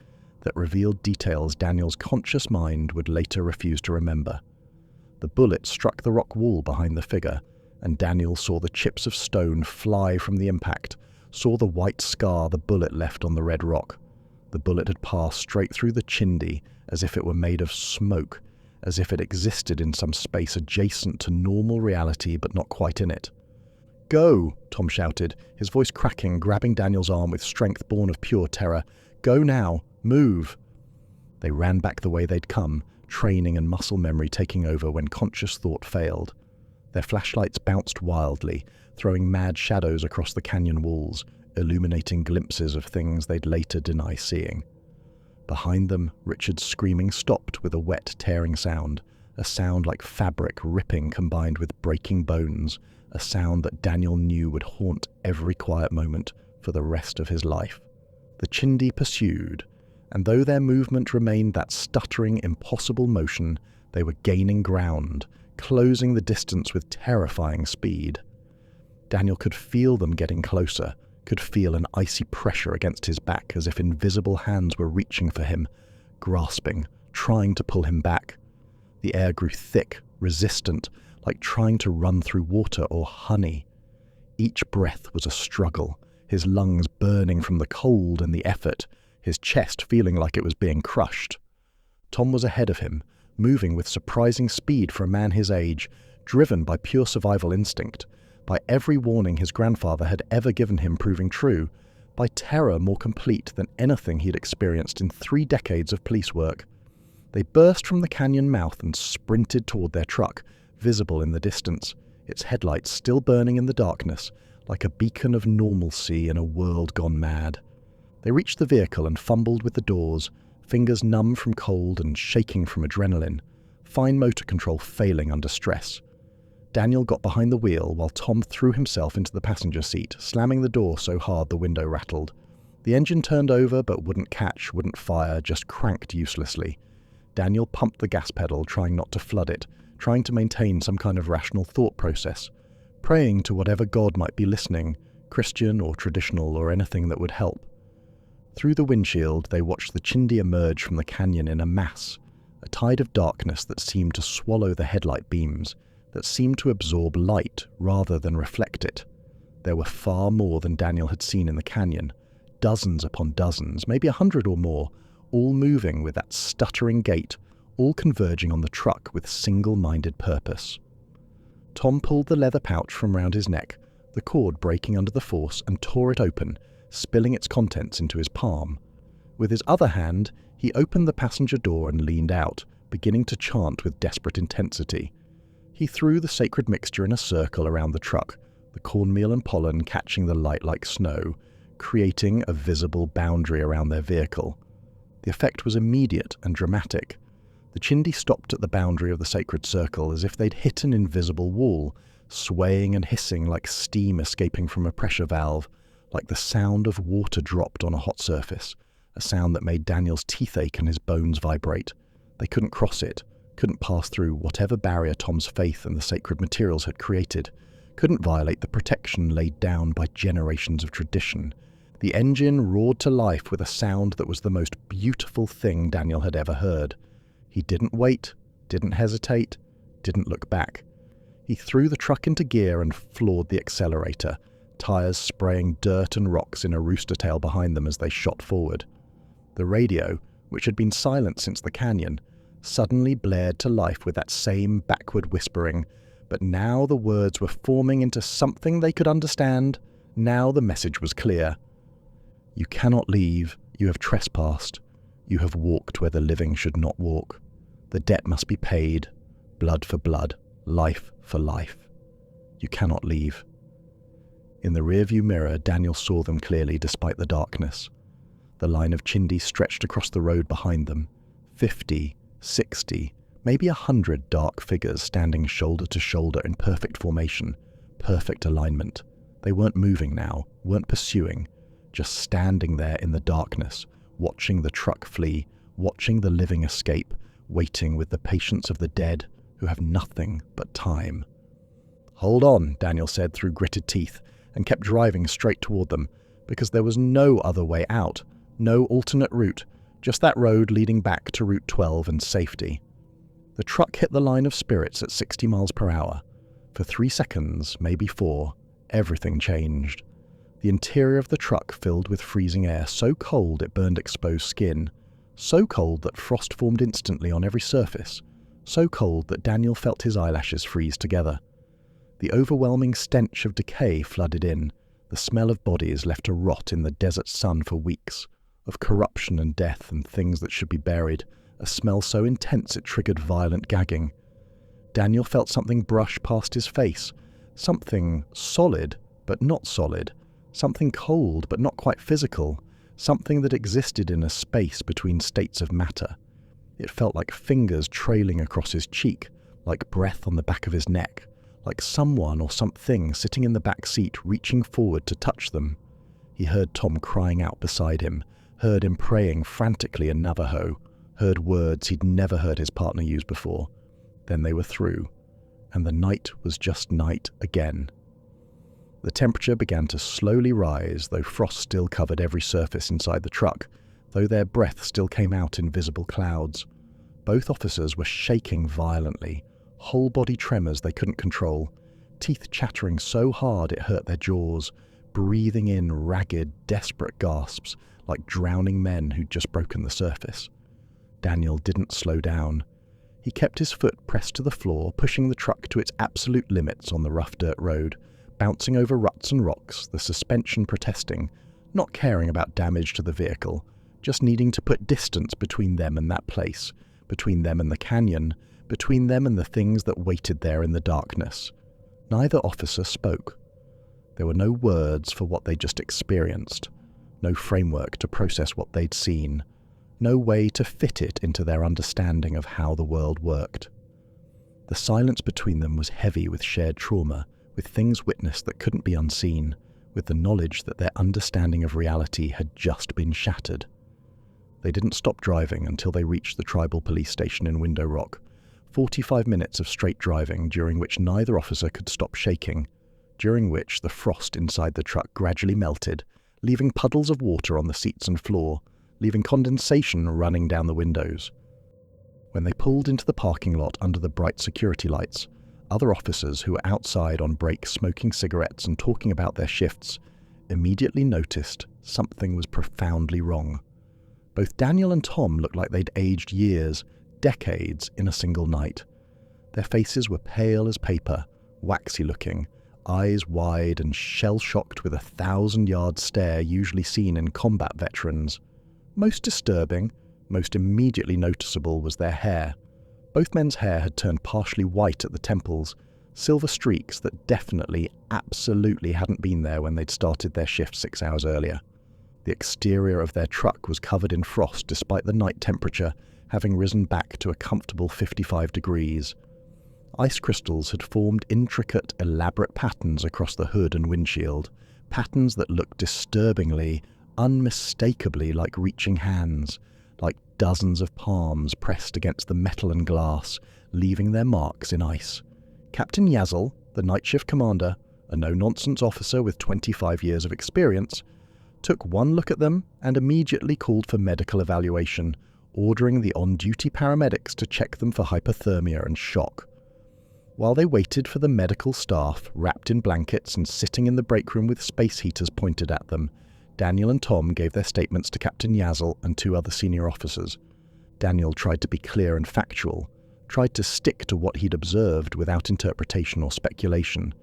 Speaker 1: that revealed details Daniel's conscious mind would later refuse to remember. The bullet struck the rock wall behind the figure, and Daniel saw the chips of stone fly from the impact, saw the white scar the bullet left on the red rock. The bullet had passed straight through the Chindi as if it were made of smoke, as if it existed in some space adjacent to normal reality but not quite in it. "Go!" Tom shouted, his voice cracking, grabbing Daniel's arm with strength born of pure terror. "Go now! Move!" They ran back the way they'd come, training and muscle memory taking over when conscious thought failed. Their flashlights bounced wildly, throwing mad shadows across the canyon walls, illuminating glimpses of things they'd later deny seeing. Behind them, Richard's screaming stopped with a wet, tearing sound, a sound like fabric ripping combined with breaking bones, a sound that Daniel knew would haunt every quiet moment for the rest of his life. The Chindi pursued, and though their movement remained that stuttering, impossible motion, they were gaining ground, closing the distance with terrifying speed. Daniel could feel them getting closer, could feel an icy pressure against his back as if invisible hands were reaching for him, grasping, trying to pull him back. The air grew thick, resistant, like trying to run through water or honey. Each breath was a struggle, his lungs burning from the cold and the effort, his chest feeling like it was being crushed. Tom was ahead of him, moving with surprising speed for a man his age, driven by pure survival instinct, by every warning his grandfather had ever given him proving true, by terror more complete than anything he'd experienced in 3 decades of police work. They burst from the canyon mouth and sprinted toward their truck, visible in the distance, its headlights still burning in the darkness, like a beacon of normalcy in a world gone mad. They reached the vehicle and fumbled with the doors, fingers numb from cold and shaking from adrenaline, fine motor control failing under stress. Daniel got behind the wheel while Tom threw himself into the passenger seat, slamming the door so hard the window rattled. The engine turned over but wouldn't catch, wouldn't fire, just cranked uselessly. Daniel pumped the gas pedal, trying not to flood it, trying to maintain some kind of rational thought process, praying to whatever God might be listening, Christian or traditional or anything that would help. Through the windshield, they watched the Chindi emerge from the canyon in a mass, a tide of darkness that seemed to swallow the headlight beams, that seemed to absorb light rather than reflect it. There were far more than Daniel had seen in the canyon, dozens upon dozens, maybe 100 or more, all moving with that stuttering gait, all converging on the truck with single-minded purpose. Tom pulled the leather pouch from round his neck, the cord breaking under the force, and tore it open, spilling its contents into his palm. With his other hand, he opened the passenger door and leaned out, beginning to chant with desperate intensity. He threw the sacred mixture in a circle around the truck, the cornmeal and pollen catching the light like snow, creating a visible boundary around their vehicle. The effect was immediate and dramatic. The Chindi stopped at the boundary of the sacred circle as if they'd hit an invisible wall, swaying and hissing like steam escaping from a pressure valve, like the sound of water dropped on a hot surface, a sound that made Daniel's teeth ache and his bones vibrate. They couldn't cross it, couldn't pass through whatever barrier Tom's faith and the sacred materials had created, couldn't violate the protection laid down by generations of tradition. The engine roared to life with a sound that was the most beautiful thing Daniel had ever heard. He didn't wait, didn't hesitate, didn't look back. He threw the truck into gear and floored the accelerator, tires spraying dirt and rocks in a rooster tail behind them as they shot forward. The radio, which had been silent since the canyon, suddenly blared to life with that same backward whispering, but now the words were forming into something they could understand. Now the message was clear. You cannot leave, you have trespassed, you have walked where the living should not walk. The debt must be paid, blood for blood, life for life. You cannot leave. In the rearview mirror, Daniel saw them clearly despite the darkness. The line of Chindi stretched across the road behind them, 50, 60, maybe 100 dark figures standing shoulder to shoulder in perfect formation, perfect alignment. They weren't moving now, weren't pursuing, just standing there in the darkness, watching the truck flee, watching the living escape, waiting with the patience of the dead who have nothing but time. "Hold on," Daniel said through gritted teeth, and kept driving straight toward them, because there was no other way out, no alternate route, just that road leading back to Route 12 and safety. The truck hit the line of spirits at 60 miles per hour. For 3 seconds, maybe 4, everything changed. The interior of the truck filled with freezing air, so cold it burned exposed skin, so cold that frost formed instantly on every surface, so cold that Daniel felt his eyelashes freeze together. The overwhelming stench of decay flooded in, the smell of bodies left to rot in the desert sun for weeks, of corruption and death and things that should be buried, a smell so intense it triggered violent gagging. Daniel felt something brush past his face, something solid but not solid, something cold but not quite physical, something that existed in a space between states of matter. It felt like fingers trailing across his cheek, like breath on the back of his neck, like someone or something sitting in the back seat reaching forward to touch them. He heard Tom crying out beside him, heard him praying frantically in Navajo, heard words he'd never heard his partner use before. Then they were through, and the night was just night again. The temperature began to slowly rise, though frost still covered every surface inside the truck, though their breath still came out in visible clouds. Both officers were shaking violently, whole-body tremors they couldn't control, teeth chattering so hard it hurt their jaws, breathing in ragged, desperate gasps like drowning men who'd just broken the surface. Daniel didn't slow down. He kept his foot pressed to the floor, pushing the truck to its absolute limits on the rough dirt road, bouncing over ruts and rocks, the suspension protesting, not caring about damage to the vehicle, just needing to put distance between them and that place, between them and the canyon, between them and the things that waited there in the darkness. Neither officer spoke. There were no words for what they'd just experienced, no framework to process what they'd seen, no way to fit it into their understanding of how the world worked. The silence between them was heavy with shared trauma, with things witnessed that couldn't be unseen, with the knowledge that their understanding of reality had just been shattered. They didn't stop driving until they reached the tribal police station in Window Rock, 45 minutes of straight driving during which neither officer could stop shaking, during which the frost inside the truck gradually melted, leaving puddles of water on the seats and floor, leaving condensation running down the windows. When they pulled into the parking lot under the bright security lights, other officers who were outside on break smoking cigarettes and talking about their shifts immediately noticed something was profoundly wrong. Both Daniel and Tom looked like they'd aged years, decades in a single night. Their faces were pale as paper, waxy looking, eyes wide and shell-shocked with a 1,000-yard stare usually seen in combat veterans. Most disturbing, most immediately noticeable was their hair. Both men's hair had turned partially white at the temples, silver streaks that definitely, absolutely hadn't been there when they'd started their shift 6 hours earlier. The exterior of their truck was covered in frost despite the night temperature having risen back to a comfortable 55 degrees. Ice crystals had formed intricate, elaborate patterns across the hood and windshield, patterns that looked disturbingly, unmistakably like reaching hands, like dozens of palms pressed against the metal and glass, leaving their marks in ice. Captain Yazel, the night shift commander, a no-nonsense officer with 25 years of experience, took one look at them and immediately called for medical evaluation, ordering the on-duty paramedics to check them for hypothermia and shock. While they waited for the medical staff, wrapped in blankets and sitting in the break room with space heaters pointed at them, Daniel and Tom gave their statements to Captain Yazel and 2 other senior officers. Daniel tried to be clear and factual, tried to stick to what he'd observed without interpretation or speculation,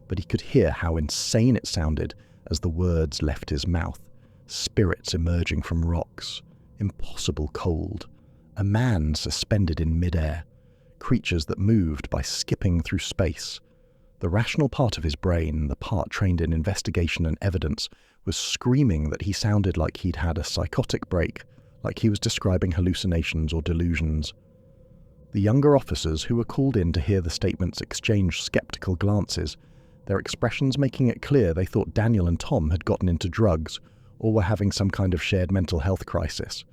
Speaker 1: but he could hear how insane it sounded as the words left his mouth. Spirits emerging from rocks, impossible cold, a man suspended in midair, creatures that moved by skipping through space. The rational part of his brain, the part trained in investigation and evidence, was screaming that he sounded like he'd had a psychotic break, like he was describing hallucinations or delusions. The younger officers who were called in to hear the statements exchanged skeptical glances, their expressions making it clear they thought Daniel and Tom had gotten into drugs or were having some kind of shared mental health crisis.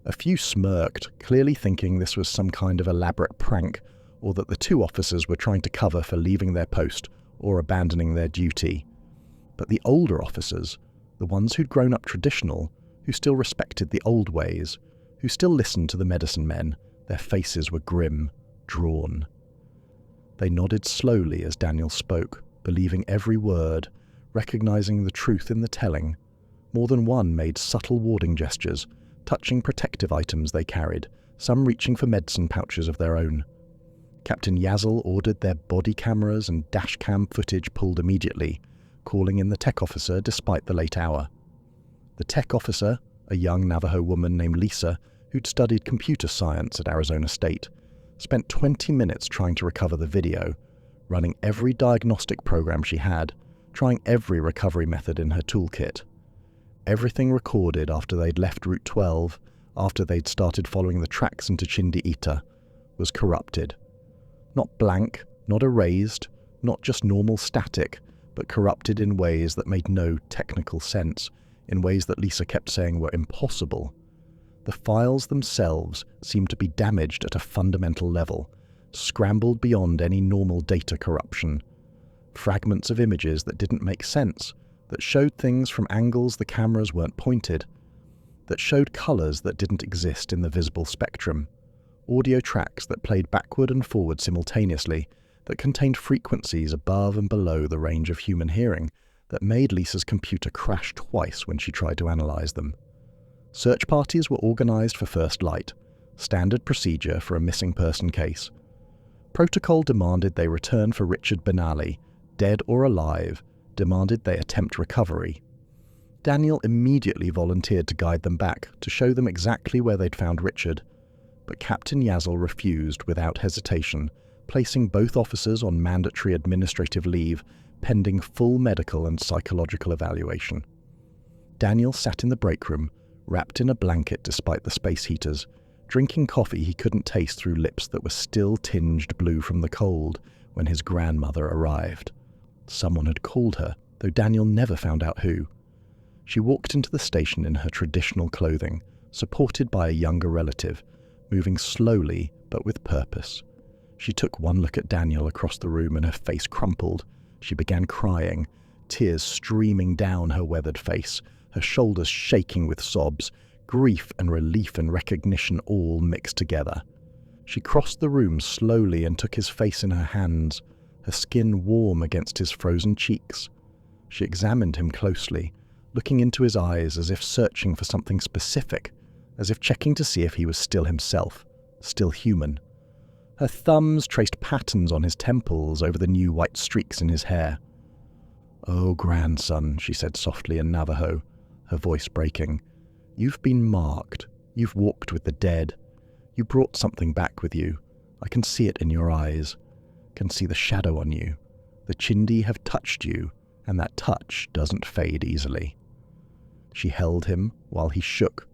Speaker 1: A few smirked, clearly thinking this was some kind of elaborate prank, or that the 2 officers were trying to cover for leaving their post or abandoning their duty. But the older officers, the ones who'd grown up traditional, who still respected the old ways, who still listened to the medicine men, their faces were grim, drawn. They nodded slowly as Daniel spoke, believing every word, recognizing the truth in the telling. More than one made subtle warding gestures, touching protective items they carried, some reaching for medicine pouches of their own. Captain Yazel ordered their body cameras and dash cam footage pulled immediately, calling in the tech officer despite the late hour. The tech officer, a young Navajo woman named Lisa, who'd studied computer science at Arizona State, spent 20 minutes trying to recover the video, running every diagnostic program she had, trying every recovery method in her toolkit. Everything recorded after they'd left Route 12, after they'd started following the tracks into Chindi'itah, was corrupted. Not blank, not erased, not just normal static, but corrupted in ways that made no technical sense, in ways that Lisa kept saying were impossible. The files themselves seemed to be damaged at a fundamental level, scrambled beyond any normal data corruption. Fragments of images that didn't make sense, that showed things from angles the cameras weren't pointed, that showed colours that didn't exist in the visible spectrum, audio tracks that played backward and forward simultaneously, that contained frequencies above and below the range of human hearing, that made Lisa's computer crash twice when she tried to analyse them. Search parties were organised for first light, standard procedure for a missing person case. Protocol demanded they return for Richard Benally, dead or alive, demanded they attempt recovery. Daniel immediately volunteered to guide them back, to show them exactly where they'd found Richard, but Captain Yazel refused without hesitation, placing both officers on mandatory administrative leave, pending full medical and psychological evaluation. Daniel sat in the break room, wrapped in a blanket despite the space heaters, drinking coffee he couldn't taste through lips that were still tinged blue from the cold when his grandmother arrived. Someone had called her, though Daniel never found out who. She walked into the station in her traditional clothing, supported by a younger relative, moving slowly but with purpose. She took one look at Daniel across the room and her face crumpled. She began crying, tears streaming down her weathered face, her shoulders shaking with sobs, grief and relief and recognition all mixed together. She crossed the room slowly and took his face in her hands, her skin warm against his frozen cheeks. She examined him closely, looking into his eyes as if searching for something specific, as if checking to see if he was still himself, still human. Her thumbs traced patterns on his temples over the new white streaks in his hair. "Oh, grandson," she said softly in Navajo, her voice breaking. "You've been marked. You've walked with the dead. You brought something back with you. I can see it in your eyes. Can see the shadow on you. The Chindi have touched you, and that touch doesn't fade easily." She held him while he shook,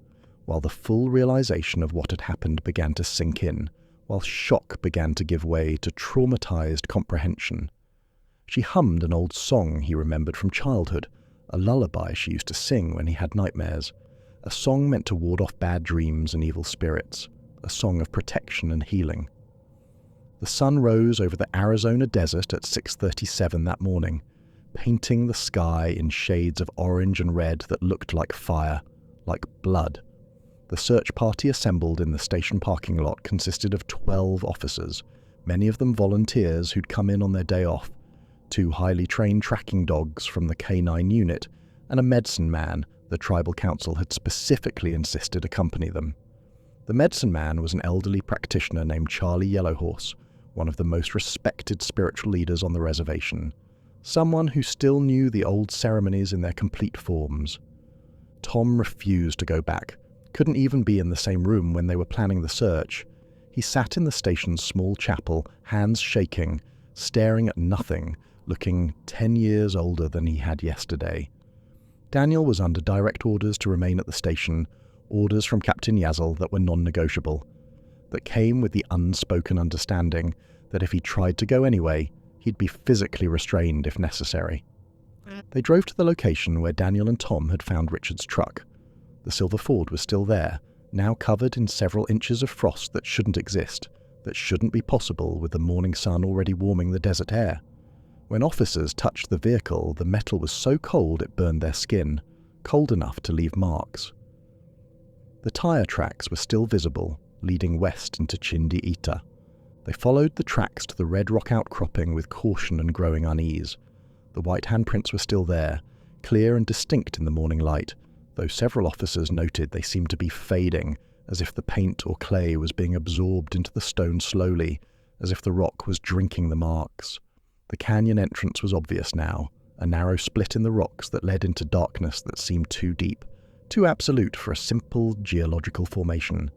Speaker 1: while the full realization of what had happened began to sink in, while shock began to give way to traumatized comprehension. She hummed an old song he remembered from childhood, a lullaby she used to sing when he had nightmares, a song meant to ward off bad dreams and evil spirits, a song of protection and healing. The sun rose over the Arizona desert at 6:37 that morning, painting the sky in shades of orange and red that looked like fire, like blood. The search party assembled in the station parking lot consisted of 12 officers, many of them volunteers who'd come in on their day off, 2 highly trained tracking dogs from the K9 unit, and a medicine man the tribal council had specifically insisted accompany them. The medicine man was an elderly practitioner named Charlie Yellowhorse, one of the most respected spiritual leaders on the reservation, someone who still knew the old ceremonies in their complete forms. Tom refused to go back, couldn't even be in the same room when they were planning the search. He sat in the station's small chapel, hands shaking, staring at nothing, looking 10 years older than he had yesterday. Daniel was under direct orders to remain at the station, orders from Captain Yazel that were non-negotiable, that came with the unspoken understanding that if he tried to go anyway, he'd be physically restrained if necessary. They drove to the location where Daniel and Tom had found Richard's truck. The silver Ford was still there, now covered in several inches of frost that shouldn't exist, that shouldn't be possible with the morning sun already warming the desert air. When officers touched the vehicle, the metal was so cold it burned their skin, cold enough to leave marks. The tire tracks were still visible, leading west into Chindi'itah. They followed the tracks to the red rock outcropping with caution and growing unease. The white handprints were still there, clear and distinct in the morning light, though several officers noted they seemed to be fading, as if the paint or clay was being absorbed into the stone slowly, as if the rock was drinking the marks. The canyon entrance was obvious now, a narrow split in the rocks that led into darkness that seemed too deep, too absolute for a simple geological formation.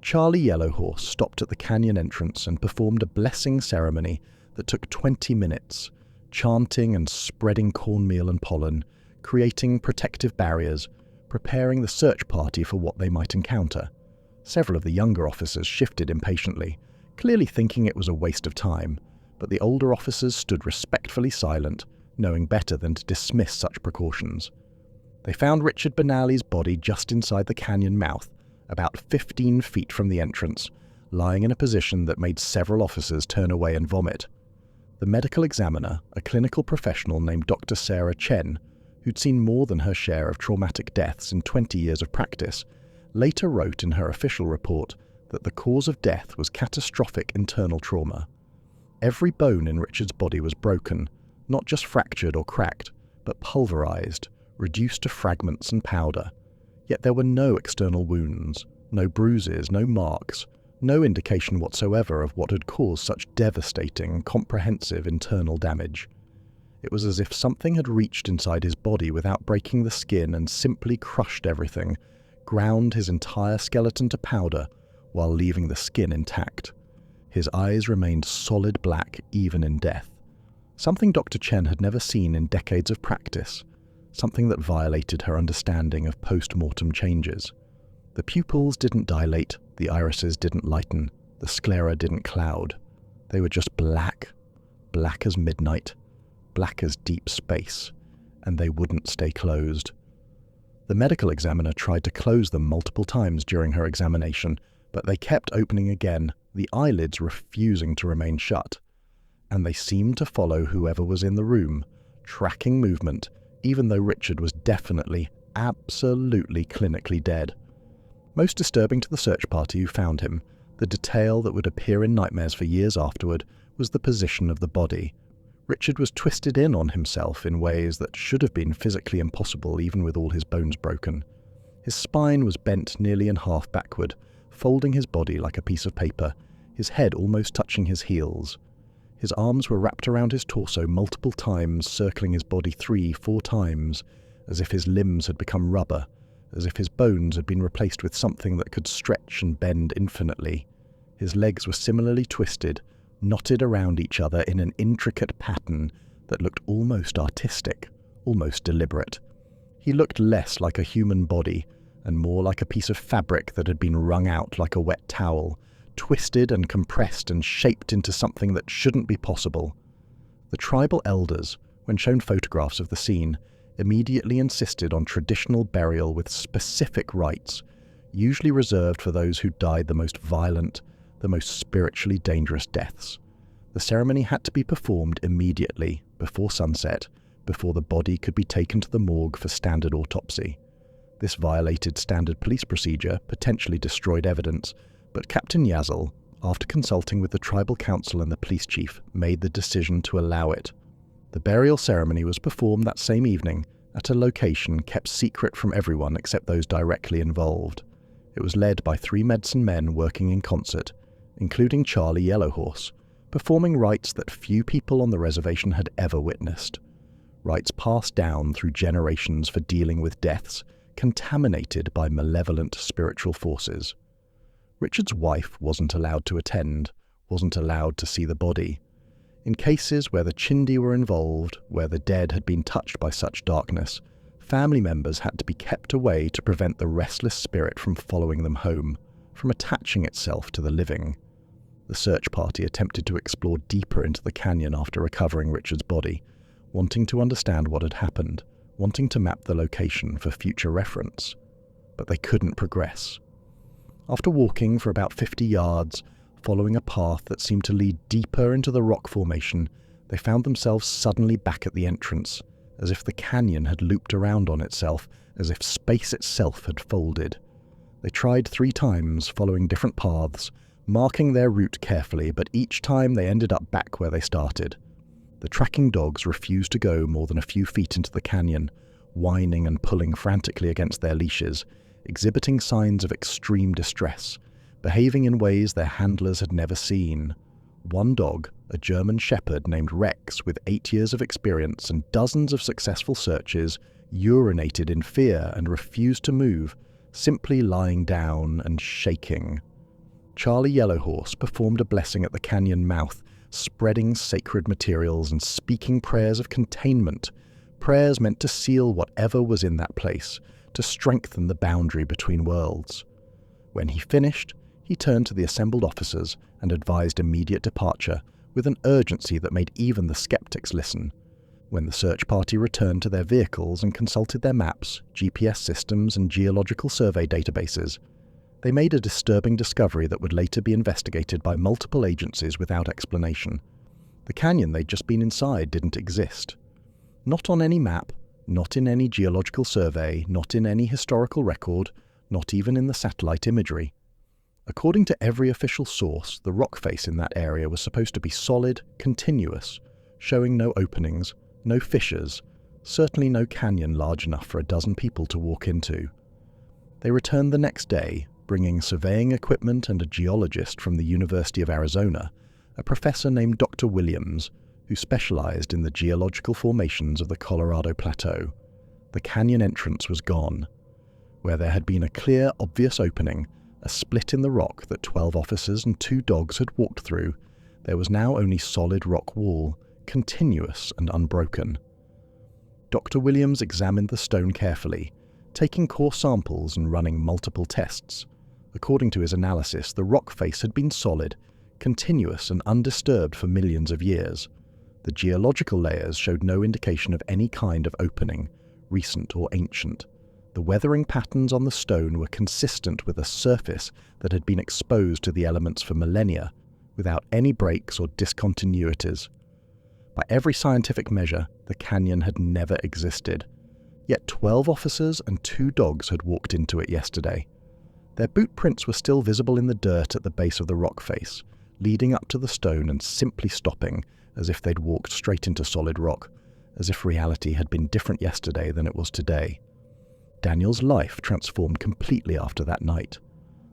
Speaker 1: Charlie Yellowhorse stopped at the canyon entrance and performed a blessing ceremony that took 20 minutes, chanting and spreading cornmeal and pollen, creating protective barriers, preparing the search party for what they might encounter. Several of the younger officers shifted impatiently, clearly thinking it was a waste of time, but the older officers stood respectfully silent, knowing better than to dismiss such precautions. They found Richard Benally's body just inside the canyon mouth, about 15 feet from the entrance, lying in a position that made several officers turn away and vomit. The medical examiner, a clinical professional named Dr. Sarah Chen, who'd seen more than her share of traumatic deaths in 20 years of practice, later wrote in her official report that the cause of death was catastrophic internal trauma. Every bone in Richard's body was broken, not just fractured or cracked, but pulverized, reduced to fragments and powder. Yet there were no external wounds, no bruises, no marks, no indication whatsoever of what had caused such devastating, comprehensive internal damage. It was as if something had reached inside his body without breaking the skin and simply crushed everything, ground his entire skeleton to powder while leaving the skin intact. His eyes remained solid black even in death. Something Dr. Chen had never seen in decades of practice, something that violated her understanding of post-mortem changes. The pupils didn't dilate, the irises didn't lighten, the sclera didn't cloud. They were just black, black as midnight, black as deep space, and they wouldn't stay closed. The medical examiner tried to close them multiple times during her examination, but they kept opening again, the eyelids refusing to remain shut. And they seemed to follow whoever was in the room, tracking movement, even though Richard was definitely, absolutely clinically dead. Most disturbing to the search party who found him, the detail that would appear in nightmares for years afterward, was the position of the body. Richard was twisted in on himself in ways that should have been physically impossible even with all his bones broken. His spine was bent nearly in half backward, folding his body like a piece of paper, his head almost touching his heels. His arms were wrapped around his torso multiple times, circling his body 3-4 times, as if his limbs had become rubber, as if his bones had been replaced with something that could stretch and bend infinitely. His legs were similarly twisted, knotted around each other in an intricate pattern that looked almost artistic, almost deliberate. He looked less like a human body and more like a piece of fabric that had been wrung out like a wet towel, twisted and compressed and shaped into something that shouldn't be possible. The tribal elders, when shown photographs of the scene, immediately insisted on traditional burial with specific rites, usually reserved for those who died the most violent, the most spiritually dangerous deaths. The ceremony had to be performed immediately, before sunset, before the body could be taken to the morgue for standard autopsy. This violated standard police procedure, potentially destroyed evidence, but Captain Yazel, after consulting with the tribal council and the police chief, made the decision to allow it. The burial ceremony was performed that same evening at a location kept secret from everyone except those directly involved. It was led by 3 medicine men working in concert, including Charlie Yellowhorse, performing rites that few people on the reservation had ever witnessed. Rites passed down through generations for dealing with deaths contaminated by malevolent spiritual forces. Richard's wife wasn't allowed to attend, wasn't allowed to see the body. In cases where the Chindi were involved, where the dead had been touched by such darkness, family members had to be kept away to prevent the restless spirit from following them home, from attaching itself to the living. The search party attempted to explore deeper into the canyon after recovering Richard's body, wanting to understand what had happened, wanting to map the location for future reference. But they couldn't progress. After walking for about 50 yards, following a path that seemed to lead deeper into the rock formation, they found themselves suddenly back at the entrance, as if the canyon had looped around on itself, as if space itself had folded. They tried 3 times, following different paths, marking their route carefully, but each time they ended up back where they started. The tracking dogs refused to go more than a few feet into the canyon, whining and pulling frantically against their leashes, exhibiting signs of extreme distress, behaving in ways their handlers had never seen. One dog, a German shepherd named Rex with 8 years of experience and dozens of successful searches, urinated in fear and refused to move, simply lying down and shaking. Charlie Yellowhorse performed a blessing at the canyon mouth, spreading sacred materials and speaking prayers of containment, prayers meant to seal whatever was in that place, to strengthen the boundary between worlds. When he finished, he turned to the assembled officers and advised immediate departure, with an urgency that made even the skeptics listen. When the search party returned to their vehicles and consulted their maps, GPS systems and geological survey databases, they made a disturbing discovery that would later be investigated by multiple agencies without explanation. The canyon they'd just been inside didn't exist. Not on any map, not in any geological survey, not in any historical record, not even in the satellite imagery. According to every official source, the rock face in that area was supposed to be solid, continuous, showing no openings, no fissures, certainly no canyon large enough for a dozen people to walk into. They returned the next day, bringing surveying equipment and a geologist from the University of Arizona, a professor named Dr. Williams, who specialized in the geological formations of the Colorado Plateau. The canyon entrance was gone. Where there had been a clear, obvious opening, a split in the rock that 12 officers and 2 dogs had walked through, there was now only solid rock wall, continuous and unbroken. Dr. Williams examined the stone carefully, taking core samples and running multiple tests. According to his analysis, the rock face had been solid, continuous and undisturbed for millions of years. The geological layers showed no indication of any kind of opening, recent or ancient. The weathering patterns on the stone were consistent with a surface that had been exposed to the elements for millennia, without any breaks or discontinuities. By every scientific measure, the canyon had never existed. Yet 12 officers and 2 dogs had walked into it yesterday. Their boot prints were still visible in the dirt at the base of the rock face, leading up to the stone and simply stopping, as if they'd walked straight into solid rock, as if reality had been different yesterday than it was today. Daniel's life transformed completely after that night.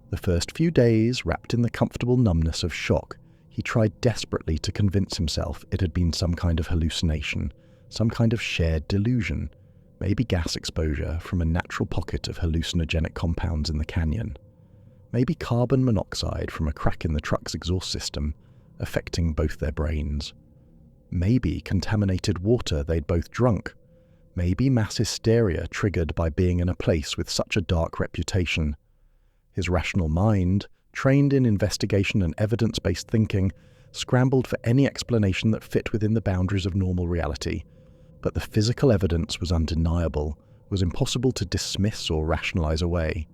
Speaker 1: The first few days, wrapped in the comfortable numbness of shock, He tried desperately to convince himself it had been some kind of hallucination, some kind of shared delusion, maybe gas exposure from a natural pocket of hallucinogenic compounds in the canyon, maybe carbon monoxide from a crack in the truck's exhaust system, affecting both their brains. Maybe contaminated water they'd both drunk. Maybe mass hysteria triggered by being in a place with such a dark reputation. His rational mind, trained in investigation and evidence-based thinking, scrambled for any explanation that fit within the boundaries of normal reality. But the physical evidence was undeniable, was impossible to dismiss or rationalize away.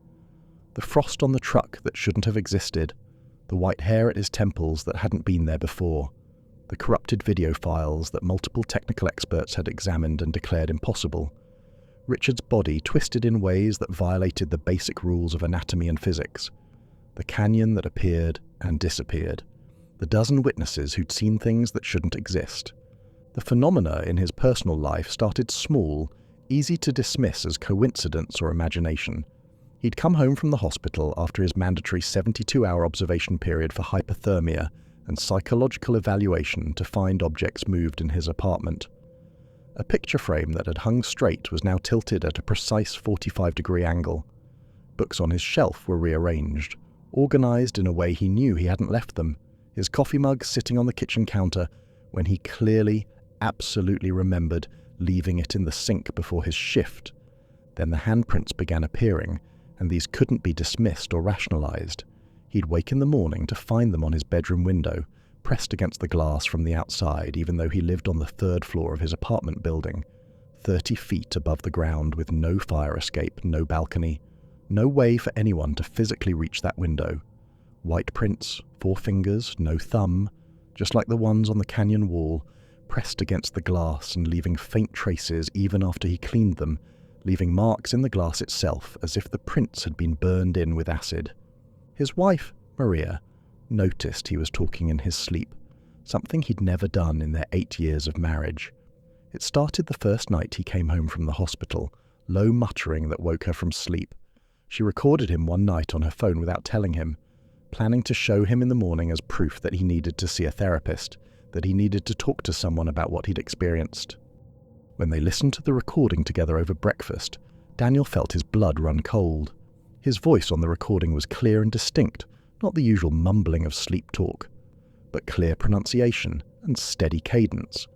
Speaker 1: The frost on the truck that shouldn't have existed, the white hair at his temples that hadn't been there before, the corrupted video files that multiple technical experts had examined and declared impossible, Richard's body twisted in ways that violated the basic rules of anatomy and physics, the canyon that appeared and disappeared, the dozen witnesses who'd seen things that shouldn't exist. The phenomena in his personal life started small, easy to dismiss as coincidence or imagination. He'd come home from the hospital after his mandatory 72-hour observation period for hypothermia and psychological evaluation to find objects moved in his apartment. A picture frame that had hung straight was now tilted at a precise 45-degree angle. Books on his shelf were rearranged, organized in a way he knew he hadn't left them, his coffee mug sitting on the kitchen counter when he clearly, absolutely remembered leaving it in the sink before his shift. Then the handprints began appearing, and these couldn't be dismissed or rationalized. He'd wake in the morning to find them on his bedroom window, pressed against the glass from the outside, even though he lived on the 3rd floor of his apartment building, 30 feet above the ground with no fire escape, no balcony, no way for anyone to physically reach that window. White prints, 4 fingers, no thumb, just like the ones on the canyon wall, pressed against the glass and leaving faint traces even after he cleaned them, leaving marks in the glass itself as if the prints had been burned in with acid. His wife, Maria, noticed he was talking in his sleep, something he'd never done in their 8 years of marriage. It started the first night he came home from the hospital, low muttering that woke her from sleep. She recorded him one night on her phone without telling him, planning to show him in the morning as proof that he needed to see a therapist, that he needed to talk to someone about what he'd experienced. When they listened to the recording together over breakfast, Daniel felt his blood run cold. His voice on the recording was clear and distinct, not the usual mumbling of sleep talk, but clear pronunciation and steady cadence.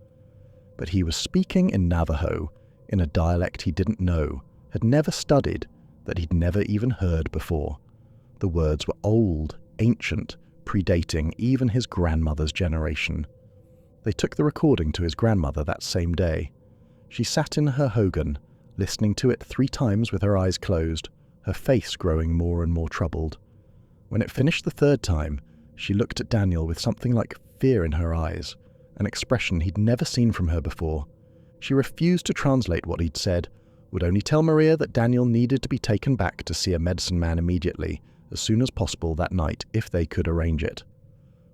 Speaker 1: But he was speaking in Navajo, in a dialect he didn't know, had never studied, that he'd never even heard before. The words were old, ancient, predating even his grandmother's generation. They took the recording to his grandmother that same day. She sat in her hogan, listening to it 3 times with her eyes closed, her face growing more and more troubled. When it finished the 3rd time, she looked at Daniel with something like fear in her eyes, an expression he'd never seen from her before. She refused to translate what he'd said, would only tell Maria that Daniel needed to be taken back to see a medicine man immediately, as soon as possible that night if they could arrange it.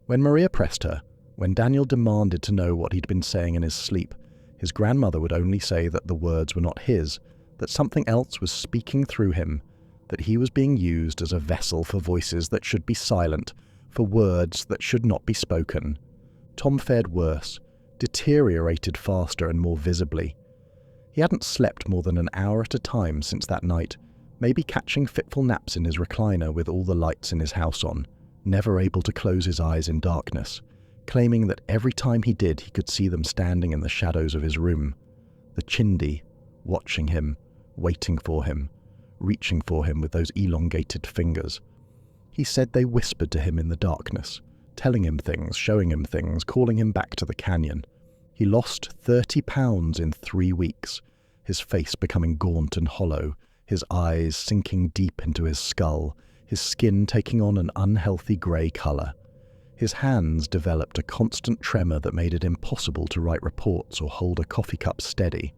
Speaker 1: When Maria pressed her, when Daniel demanded to know what he'd been saying in his sleep, his grandmother would only say that the words were not his, that something else was speaking through him, that he was being used as a vessel for voices that should be silent, for words that should not be spoken. Tom fared worse, deteriorated faster and more visibly. He hadn't slept more than an hour at a time since that night, maybe catching fitful naps in his recliner with all the lights in his house on, never able to close his eyes in darkness, claiming that every time he did he could see them standing in the shadows of his room. The Chindi, watching him, waiting for him, reaching for him with those elongated fingers. He said they whispered to him in the darkness, telling him things, showing him things, calling him back to the canyon. He lost 30 pounds in 3 weeks, his face becoming gaunt and hollow, his eyes sinking deep into his skull, his skin taking on an unhealthy grey colour. His hands developed a constant tremor that made it impossible to write reports or hold a coffee cup steady.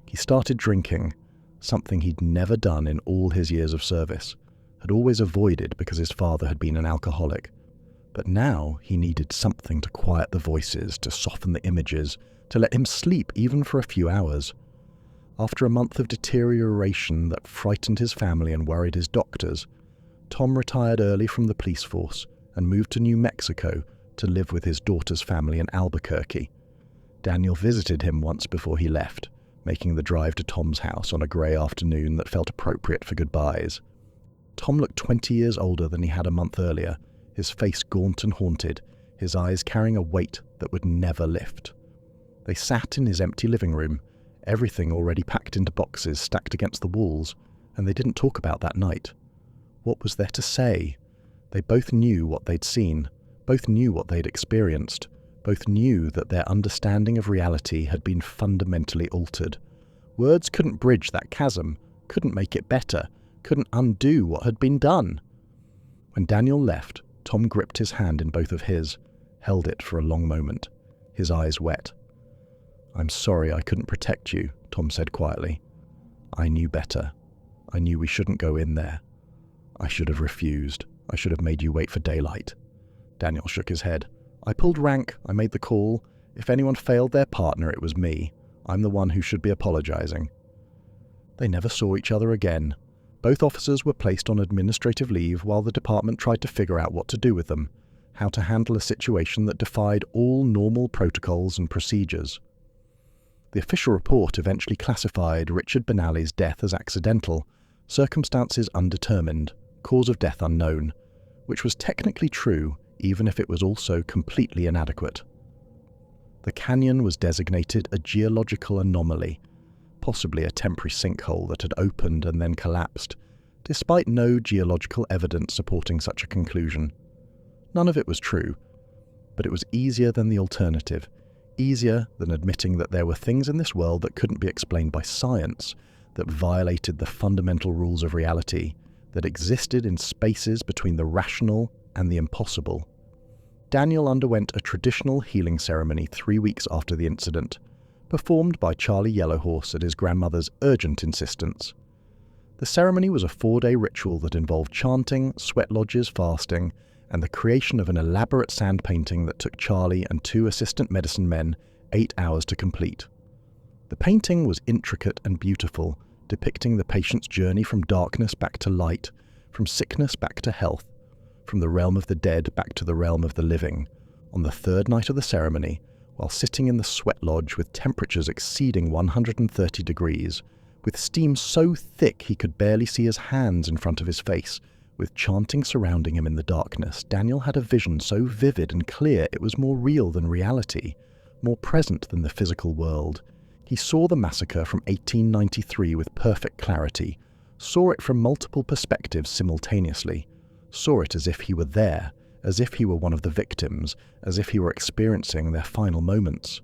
Speaker 1: He started drinking, something he'd never done in all his years of service, had always avoided because his father had been an alcoholic. But now he needed something to quiet the voices, to soften the images, to let him sleep even for a few hours. After a month of deterioration that frightened his family and worried his doctors, Tom retired early from the police force and moved to New Mexico to live with his daughter's family in Albuquerque. Daniel visited him once before he left, making the drive to Tom's house on a grey afternoon that felt appropriate for goodbyes. Tom looked 20 years older than he had a month earlier, his face gaunt and haunted, his eyes carrying a weight that would never lift. They sat in his empty living room, everything already packed into boxes stacked against the walls, and they didn't talk about that night. What was there to say? They both knew what they'd seen, both knew what they'd experienced, both knew that their understanding of reality had been fundamentally altered. Words couldn't bridge that chasm, couldn't make it better, couldn't undo what had been done. When Daniel left, Tom gripped his hand in both of his, held it for a long moment, his eyes wet. "I'm sorry I couldn't protect you," Tom said quietly. "I knew better. I knew we shouldn't go in there. I should have refused. I should have made you wait for daylight." Daniel shook his head. "I pulled rank. I made the call. If anyone failed their partner, it was me. I'm the one who should be apologizing." They never saw each other again. Both officers were placed on administrative leave while the department tried to figure out what to do with them, how to handle a situation that defied all normal protocols and procedures. The official report eventually classified Richard Benally's death as accidental, circumstances undetermined, cause of death unknown, which was technically true even if it was also completely inadequate. The canyon was designated a geological anomaly, possibly a temporary sinkhole that had opened and then collapsed, despite no geological evidence supporting such a conclusion. None of it was true, but it was easier than the alternative, easier than admitting that there were things in this world that couldn't be explained by science, that violated the fundamental rules of reality, that existed in spaces between the rational and the impossible. Daniel underwent a traditional healing ceremony 3 weeks after the incident, performed by Charlie Yellowhorse at his grandmother's urgent insistence. The ceremony was a 4-day ritual that involved chanting, sweat lodges, fasting, and the creation of an elaborate sand painting that took Charlie and 2 assistant medicine men 8 hours to complete. The painting was intricate and beautiful, depicting the patient's journey from darkness back to light, from sickness back to health, from the realm of the dead back to the realm of the living. On the 3rd night of the ceremony, while sitting in the sweat lodge with temperatures exceeding 130 degrees, with steam so thick he could barely see his hands in front of his face, with chanting surrounding him in the darkness, Daniel had a vision so vivid and clear it was more real than reality, more present than the physical world. He saw the massacre from 1893 with perfect clarity, saw it from multiple perspectives simultaneously, saw it as if he were there, as if he were one of the victims, as if he were experiencing their final moments.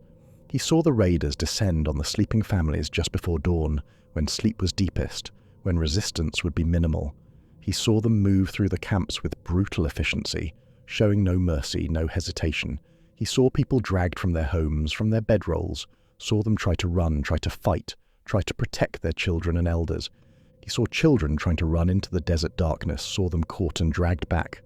Speaker 1: He saw the raiders descend on the sleeping families just before dawn, when sleep was deepest, when resistance would be minimal. He saw them move through the camps with brutal efficiency, showing no mercy, no hesitation. He saw people dragged from their homes, from their bedrolls, saw them try to run, try to fight, try to protect their children and elders. He saw children trying to run into the desert darkness, saw them caught and dragged back.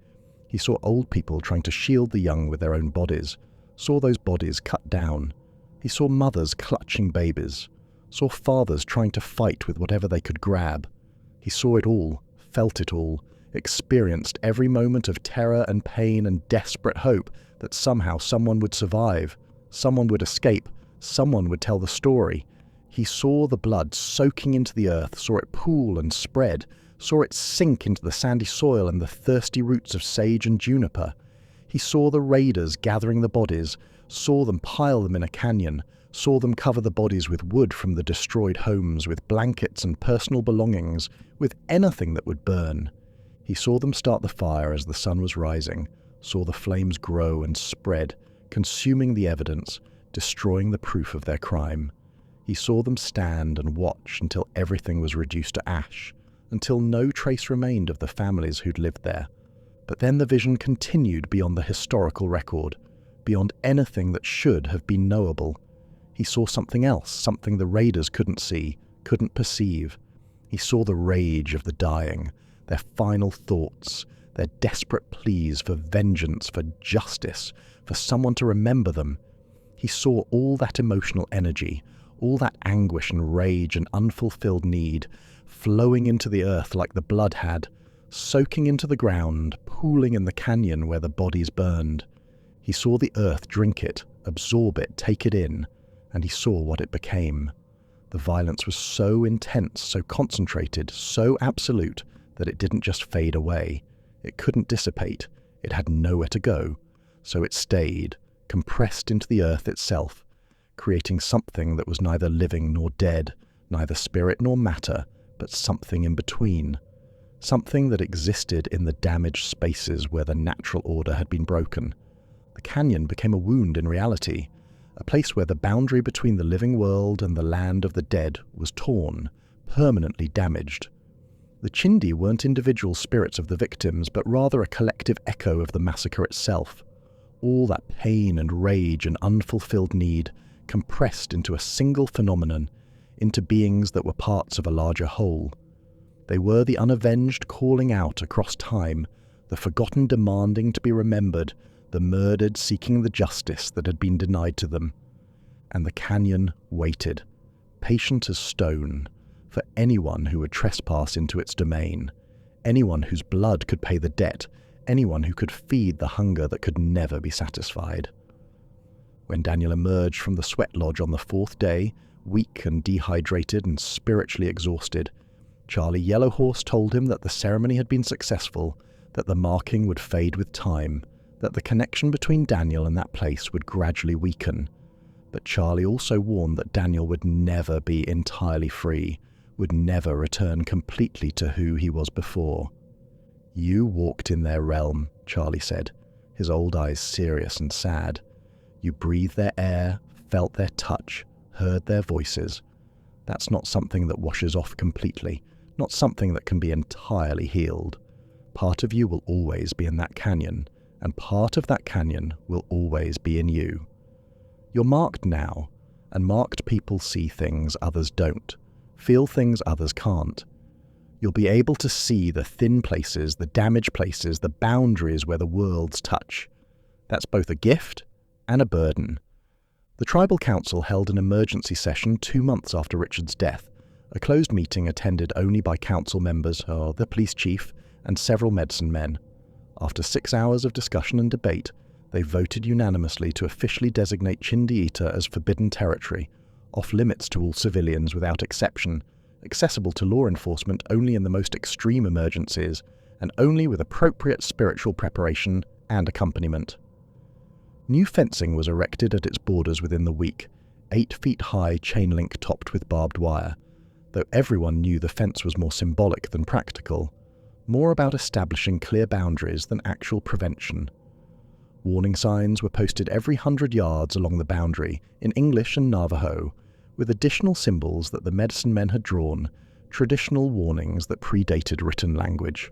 Speaker 1: He saw old people trying to shield the young with their own bodies, saw those bodies cut down. He saw mothers clutching babies, saw fathers trying to fight with whatever they could grab. He saw it all, felt it all, experienced every moment of terror and pain and desperate hope that somehow someone would survive, someone would escape, someone would tell the story. He saw the blood soaking into the earth, saw it pool and spread, saw it sink into the sandy soil and the thirsty roots of sage and juniper. He saw the raiders gathering the bodies, saw them pile them in a canyon, saw them cover the bodies with wood from the destroyed homes, with blankets and personal belongings, with anything that would burn. He saw them start the fire as the sun was rising, saw the flames grow and spread, consuming the evidence, destroying the proof of their crime. He saw them stand and watch until everything was reduced to ash, until no trace remained of the families who'd lived there. But then the vision continued beyond the historical record, beyond anything that should have been knowable. He saw something else, something the raiders couldn't see, couldn't perceive. He saw the rage of the dying, their final thoughts, their desperate pleas for vengeance, for justice, for someone to remember them. He saw all that emotional energy, all that anguish and rage and unfulfilled need, flowing into the earth like the blood had, soaking into the ground, pooling in the canyon where the bodies burned. He He saw the earth drink it, absorb it, take it in, and he saw what it became. The violence was so intense, so concentrated, so absolute that it didn't just fade away. It couldn't dissipate. It had nowhere to go. So it stayed, compressed into the earth itself, creating something that was neither living nor dead, neither spirit nor matter, but something in between. Something that existed in the damaged spaces where the natural order had been broken. The canyon became a wound in reality, a place where the boundary between the living world and the land of the dead was torn, permanently damaged. The Chindi weren't individual spirits of the victims, but rather a collective echo of the massacre itself. All that pain and rage and unfulfilled need compressed into a single phenomenon, into beings that were parts of a larger whole. They were the unavenged calling out across time, the forgotten demanding to be remembered, the murdered seeking the justice that had been denied to them. And the canyon waited, patient as stone, for anyone who would trespass into its domain, anyone whose blood could pay the debt, anyone who could feed the hunger that could never be satisfied. When Daniel emerged from the sweat lodge on the fourth day, weak and dehydrated and spiritually exhausted, Charlie Yellowhorse told him that the ceremony had been successful, that the marking would fade with time, that the connection between Daniel and that place would gradually weaken. But Charlie also warned that Daniel would never be entirely free, would never return completely to who he was before. "You walked in their realm," Charlie said, his old eyes serious and sad. "You breathed their air, felt their touch, heard their voices. That's not something that washes off completely, not something that can be entirely healed. Part of you will always be in that canyon, and part of that canyon will always be in you. You're marked now, and marked people see things others don't, feel things others can't. You'll be able to see the thin places, the damaged places, the boundaries where the worlds touch. That's both a gift and a burden." The Tribal Council held an emergency session 2 months after Richard's death, a closed meeting attended only by council members, the police chief, and several medicine men. After 6 hours of discussion and debate, they voted unanimously to officially designate Chindi'itah as forbidden territory, off-limits to all civilians without exception, accessible to law enforcement only in the most extreme emergencies, and only with appropriate spiritual preparation and accompaniment. New fencing was erected at its borders within the week, 8 feet high chain link topped with barbed wire, though everyone knew the fence was more symbolic than practical, more about establishing clear boundaries than actual prevention. Warning signs were posted every 100 yards along the boundary, in English and Navajo, with additional symbols that the medicine men had drawn, traditional warnings that predated written language.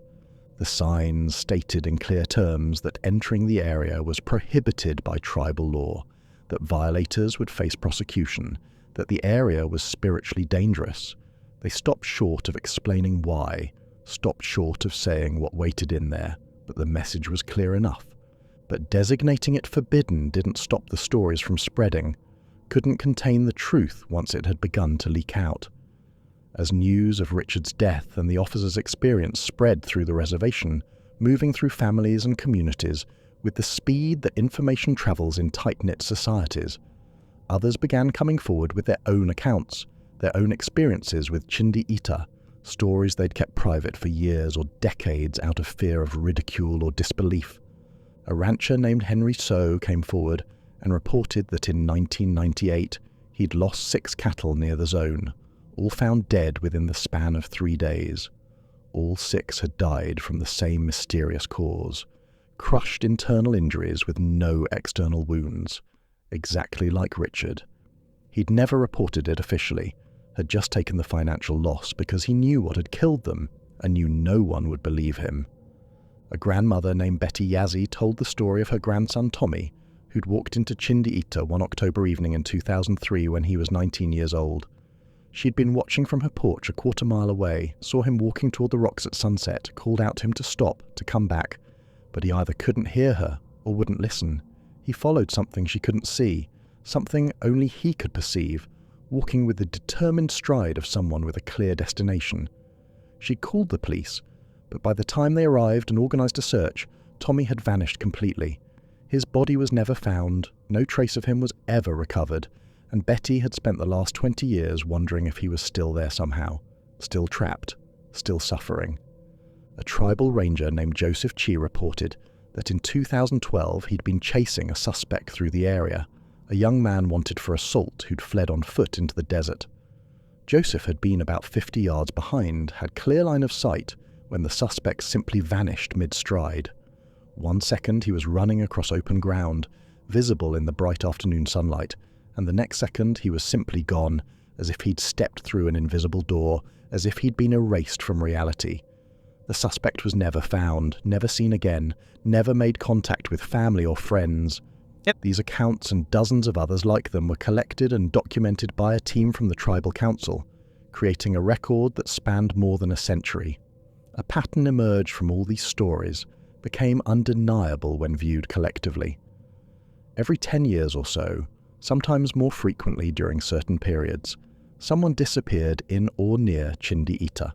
Speaker 1: The signs stated in clear terms that entering the area was prohibited by tribal law, that violators would face prosecution, that the area was spiritually dangerous. They stopped short of explaining why, stopped short of saying what waited in there, but the message was clear enough. But designating it forbidden didn't stop the stories from spreading, couldn't contain the truth once it had begun to leak out. As news of Richard's death and the officer's experience spread through the reservation, moving through families and communities with the speed that information travels in tight-knit societies, others began coming forward with their own accounts, their own experiences with Chindi'itah, stories they'd kept private for years or decades out of fear of ridicule or disbelief. A rancher named Henry So came forward and reported that in 1998 he'd lost 6 cattle near the zone, all found dead within the span of 3 days. All 6 had died from the same mysterious cause, crushed internal injuries with no external wounds, exactly like Richard. He'd never reported it officially, had just taken the financial loss because he knew what had killed them and knew no one would believe him. A grandmother named Betty Yazzie told the story of her grandson Tommy, who'd walked into Chindi'itah one October evening in 2003 when he was 19 years old. She'd been watching from her porch a quarter-mile away, saw him walking toward the rocks at sunset, called out to him to stop, to come back, but he either couldn't hear her or wouldn't listen. He followed something she couldn't see, something only he could perceive, walking with the determined stride of someone with a clear destination. She called the police, but by the time they arrived and organised a search, Tommy had vanished completely. His body was never found, no trace of him was ever recovered, and Betty had spent the last 20 years wondering if he was still there somehow, still trapped, still suffering. A tribal ranger named Joseph Chi reported that in 2012 he'd been chasing a suspect through the area, a young man wanted for assault who'd fled on foot into the desert. Joseph had been about 50 yards behind, had clear line of sight, when the suspect simply vanished mid-stride. 1 second he was running across open ground, visible in the bright afternoon sunlight, and the next second he was simply gone, as if he'd stepped through an invisible door, as if he'd been erased from reality. The suspect was never found, never seen again, never made contact with family or friends. These accounts and dozens of others like them were collected and documented by a team from the tribal council, creating a record that spanned more than a century. A pattern emerged from all these stories, became undeniable when viewed collectively. Every 10 years or so, sometimes more frequently during certain periods, someone disappeared in or near Chindi'itah.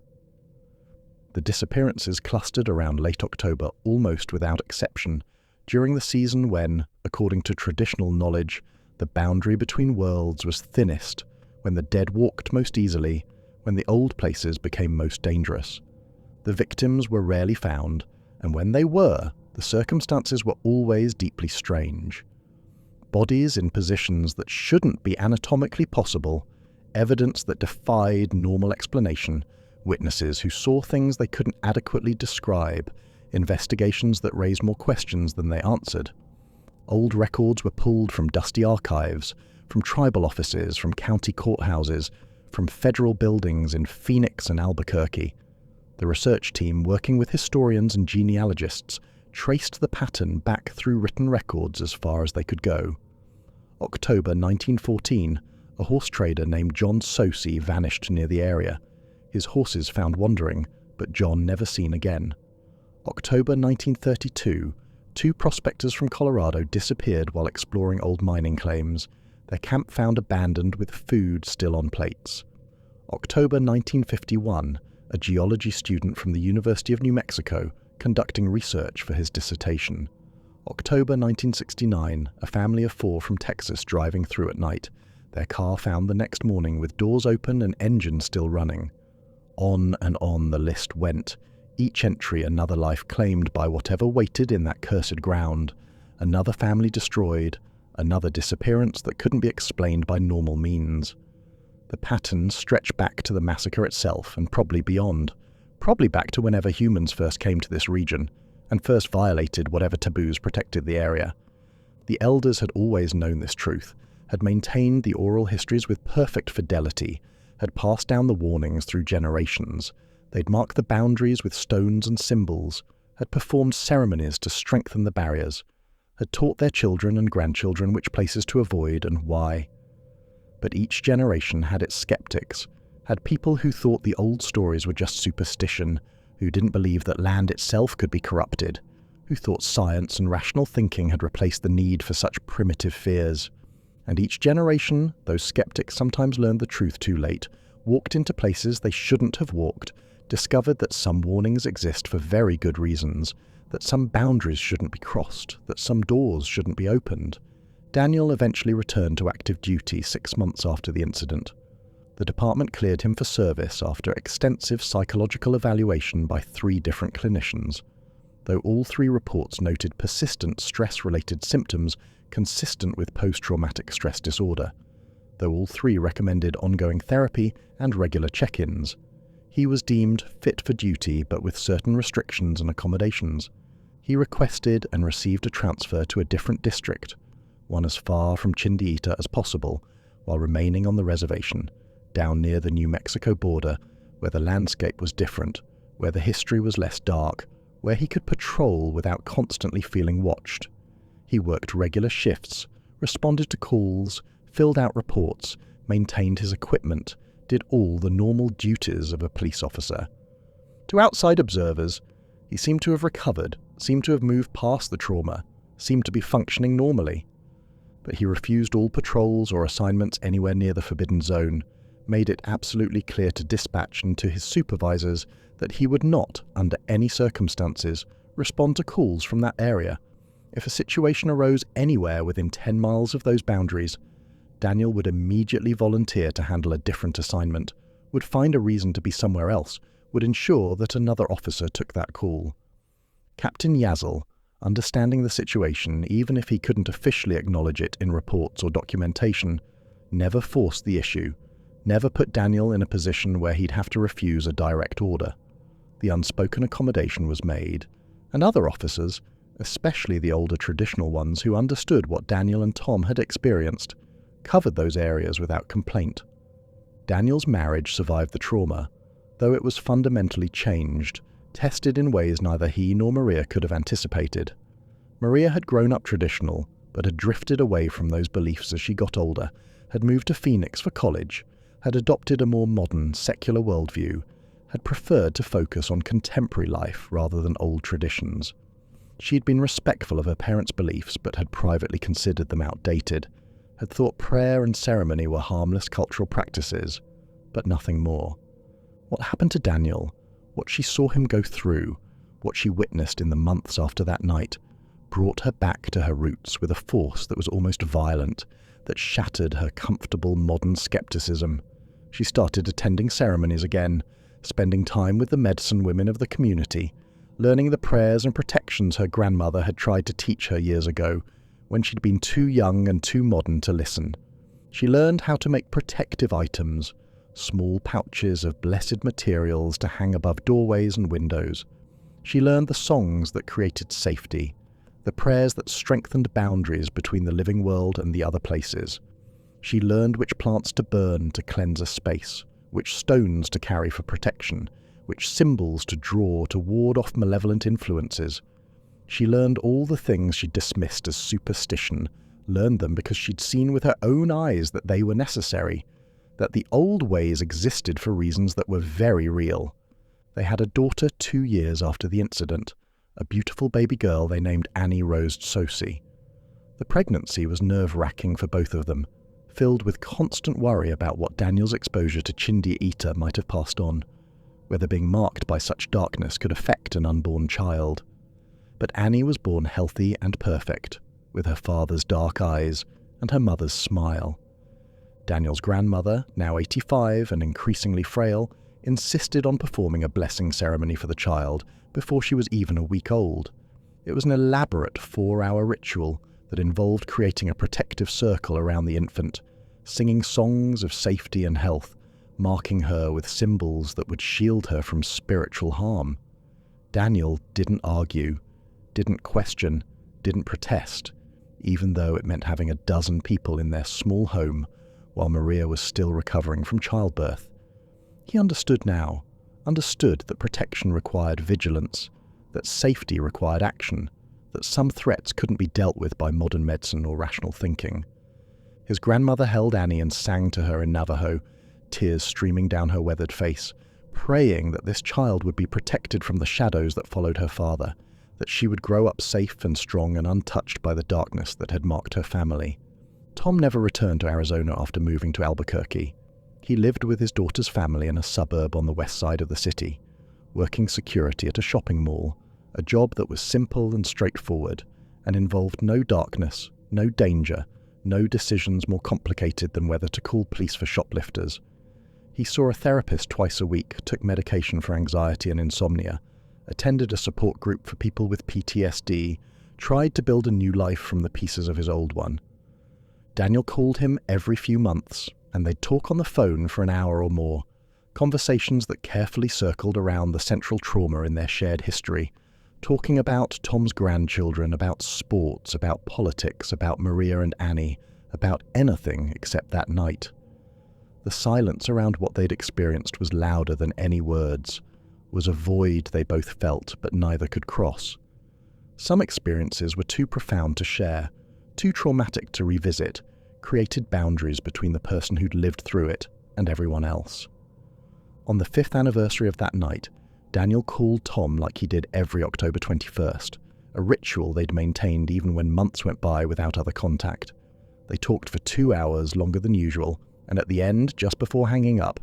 Speaker 1: The disappearances clustered around late October almost without exception, during the season when, according to traditional knowledge, the boundary between worlds was thinnest, when the dead walked most easily, when the old places became most dangerous. The victims were rarely found, and when they were, the circumstances were always deeply strange. Bodies in positions that shouldn't be anatomically possible, evidence that defied normal explanation, witnesses who saw things they couldn't adequately describe, investigations that raised more questions than they answered. Old records were pulled from dusty archives, from tribal offices, from county courthouses, from federal buildings in Phoenix and Albuquerque. The research team, working with historians and genealogists, traced the pattern back through written records as far as they could go. October 1914, a horse trader named John Tsosie vanished near the area. His horses found wandering, but John never seen again. October 1932, 2 prospectors from Colorado disappeared while exploring old mining claims, their camp found abandoned with food still on plates. October 1951, a geology student from the University of New Mexico conducting research for his dissertation. October 1969, a family of 4 from Texas driving through at night, their car found the next morning with doors open and engine still running. On and on the list went, each entry another life claimed by whatever waited in that cursed ground, another family destroyed, another disappearance that couldn't be explained by normal means. The patterns stretch back to the massacre itself and probably beyond, probably back to whenever humans first came to this region and first violated whatever taboos protected the area. The elders had always known this truth, had maintained the oral histories with perfect fidelity, had passed down the warnings through generations. They'd marked the boundaries with stones and symbols, had performed ceremonies to strengthen the barriers, had taught their children and grandchildren which places to avoid and why. But each generation had its skeptics, had people who thought the old stories were just superstition, who didn't believe that land itself could be corrupted, who thought science and rational thinking had replaced the need for such primitive fears. And each generation, those skeptics sometimes learned the truth too late, walked into places they shouldn't have walked, discovered that some warnings exist for very good reasons, that some boundaries shouldn't be crossed, that some doors shouldn't be opened. Daniel eventually returned to active duty 6 months after the incident. The department cleared him for service after extensive psychological evaluation by 3 different clinicians. Though all 3 reports noted persistent stress-related symptoms consistent with post-traumatic stress disorder, though all 3 recommended ongoing therapy and regular check-ins, he was deemed fit for duty but with certain restrictions and accommodations. He requested and received a transfer to a different district, one as far from Chindi'itah as possible, while remaining on the reservation, down near the New Mexico border, where the landscape was different, where the history was less dark, where he could patrol without constantly feeling watched. He worked regular shifts, responded to calls, filled out reports, maintained his equipment, did all the normal duties of a police officer. To outside observers, he seemed to have recovered, seemed to have moved past the trauma, seemed to be functioning normally. But he refused all patrols or assignments anywhere near the forbidden zone, made it absolutely clear to dispatch and to his supervisors that he would not, under any circumstances, respond to calls from that area, If a situation arose anywhere within 10 miles of those boundaries, Daniel would immediately volunteer to handle a different assignment, would find a reason to be somewhere else, would ensure that another officer took that call. Captain Yazel, understanding the situation even if he couldn't officially acknowledge it in reports or documentation, never forced the issue, never put Daniel in a position where he'd have to refuse a direct order. The unspoken accommodation was made, and other officers, especially the older traditional ones who understood what Daniel and Tom had experienced, covered those areas without complaint. Daniel's marriage survived the trauma, though it was fundamentally changed, tested in ways neither he nor Maria could have anticipated. Maria had grown up traditional, but had drifted away from those beliefs as she got older, had moved to Phoenix for college, had adopted a more modern, secular worldview, had preferred to focus on contemporary life rather than old traditions. She'd been respectful of her parents' beliefs but had privately considered them outdated, had thought prayer and ceremony were harmless cultural practices, but nothing more. What happened to Daniel, what she saw him go through, what she witnessed in the months after that night, brought her back to her roots with a force that was almost violent, that shattered her comfortable modern skepticism. She started attending ceremonies again, spending time with the medicine women of the community, learning the prayers and protections her grandmother had tried to teach her years ago, when she'd been too young and too modern to listen. She learned how to make protective items, small pouches of blessed materials to hang above doorways and windows. She learned the songs that created safety, the prayers that strengthened boundaries between the living world and the other places. She learned which plants to burn to cleanse a space, which stones to carry for protection, which symbols to draw to ward off malevolent influences. She learned all the things she'd dismissed as superstition, learned them because she'd seen with her own eyes that they were necessary, that the old ways existed for reasons that were very real. They had a daughter 2 years after the incident, a beautiful baby girl they named Annie Rose Tsosie. The pregnancy was nerve-wracking for both of them, filled with constant worry about what Daniel's exposure to Chindi'itah might have passed on, whether being marked by such darkness could affect an unborn child. But Annie was born healthy and perfect, with her father's dark eyes and her mother's smile. Daniel's grandmother, now 85 and increasingly frail, insisted on performing a blessing ceremony for the child before she was even a week old. It was an elaborate 4-hour ritual that involved creating a protective circle around the infant, singing songs of safety and health, marking her with symbols that would shield her from spiritual harm. Daniel didn't argue, didn't question, didn't protest, even though it meant having a dozen people in their small home while Maria was still recovering from childbirth. He understood now, understood that protection required vigilance, that safety required action, that some threats couldn't be dealt with by modern medicine or rational thinking. His grandmother held Annie and sang to her in Navajo, tears streaming down her weathered face, praying that this child would be protected from the shadows that followed her father, that she would grow up safe and strong and untouched by the darkness that had marked her family. Tom never returned to Arizona after moving to Albuquerque. He lived with his daughter's family in a suburb on the west side of the city, working security at a shopping mall, a job that was simple and straightforward, and involved no darkness, no danger, no decisions more complicated than whether to call police for shoplifters. He saw a therapist twice a week, took medication for anxiety and insomnia, attended a support group for people with PTSD, tried to build a new life from the pieces of his old one. Daniel called him every few months, and they'd talk on the phone for an hour or more, conversations that carefully circled around the central trauma in their shared history, talking about Tom's grandchildren, about sports, about politics, about Maria and Annie, about anything except that night. The silence around what they'd experienced was louder than any words, was a void they both felt but neither could cross. Some experiences were too profound to share, too traumatic to revisit, created boundaries between the person who'd lived through it and everyone else. On the 5th anniversary of that night, Daniel called Tom like he did every October 21st, a ritual they'd maintained even when months went by without other contact. They talked for 2 hours, longer than usual, and at the end, just before hanging up,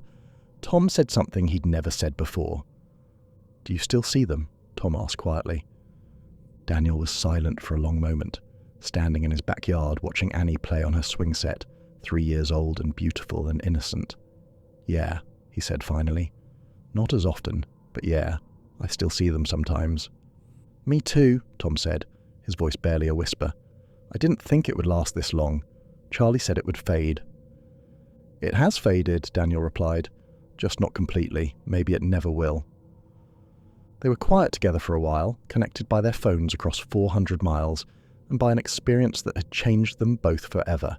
Speaker 1: Tom said something he'd never said before. "Do you still see them?" Tom asked quietly. Daniel was silent for a long moment, standing in his backyard watching Annie play on her swing set, 3 years old and beautiful and innocent. "Yeah," he said finally. "Not as often, but yeah, I still see them sometimes." "Me too," Tom said, his voice barely a whisper. "I didn't think it would last this long. Charlie said it would fade." "It has faded," Daniel replied. "Just not completely. Maybe it never will." They were quiet together for a while, connected by their phones across 400 miles, and by an experience that had changed them both forever.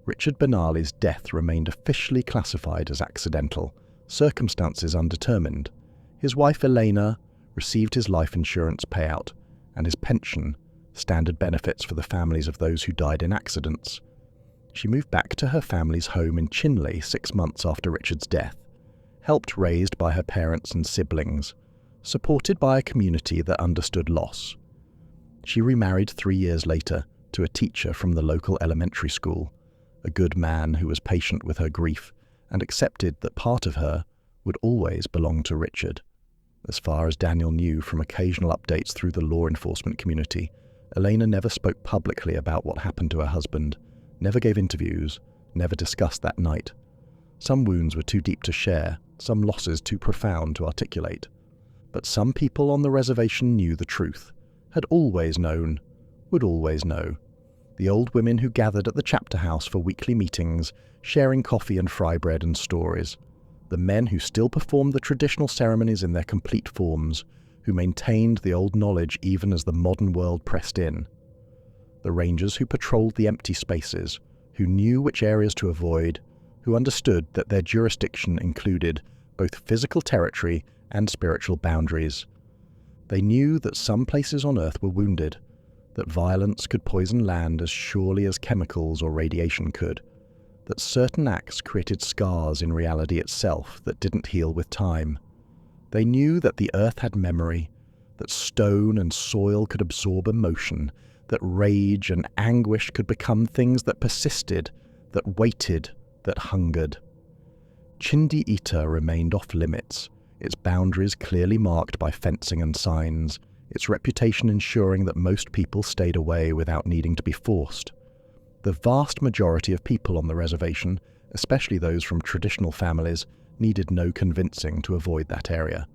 Speaker 1: Richard Benali's death remained officially classified as accidental, circumstances undetermined. His wife Elena received his life insurance payout, and his pension, standard benefits for the families of those who died in accidents. She moved back to her family's home in Chinley 6 months after Richard's death, helped raised by her parents and siblings, supported by a community that understood loss. She remarried 3 years later to a teacher from the local elementary school, a good man who was patient with her grief and accepted that part of her would always belong to Richard. As far as Daniel knew from occasional updates through the law enforcement community, Elena never spoke publicly about what happened to her husband, never gave interviews, never discussed that night. Some wounds were too deep to share, some losses too profound to articulate. But some people on the reservation knew the truth, had always known, would always know. The old women who gathered at the chapter house for weekly meetings, sharing coffee and fry bread and stories. The men who still performed the traditional ceremonies in their complete forms, who maintained the old knowledge even as the modern world pressed in. The rangers who patrolled the empty spaces, who knew which areas to avoid, who understood that their jurisdiction included both physical territory and spiritual boundaries. They knew that some places on Earth were wounded, that violence could poison land as surely as chemicals or radiation could, that certain acts created scars in reality itself that didn't heal with time. They knew that the Earth had memory, that stone and soil could absorb emotion, that rage and anguish could become things that persisted, that waited, that hungered. Chindi'itah remained off limits, its boundaries clearly marked by fencing and signs, its reputation ensuring that most people stayed away without needing to be forced. The vast majority of people on the reservation, especially those from traditional families, needed no convincing to avoid that area.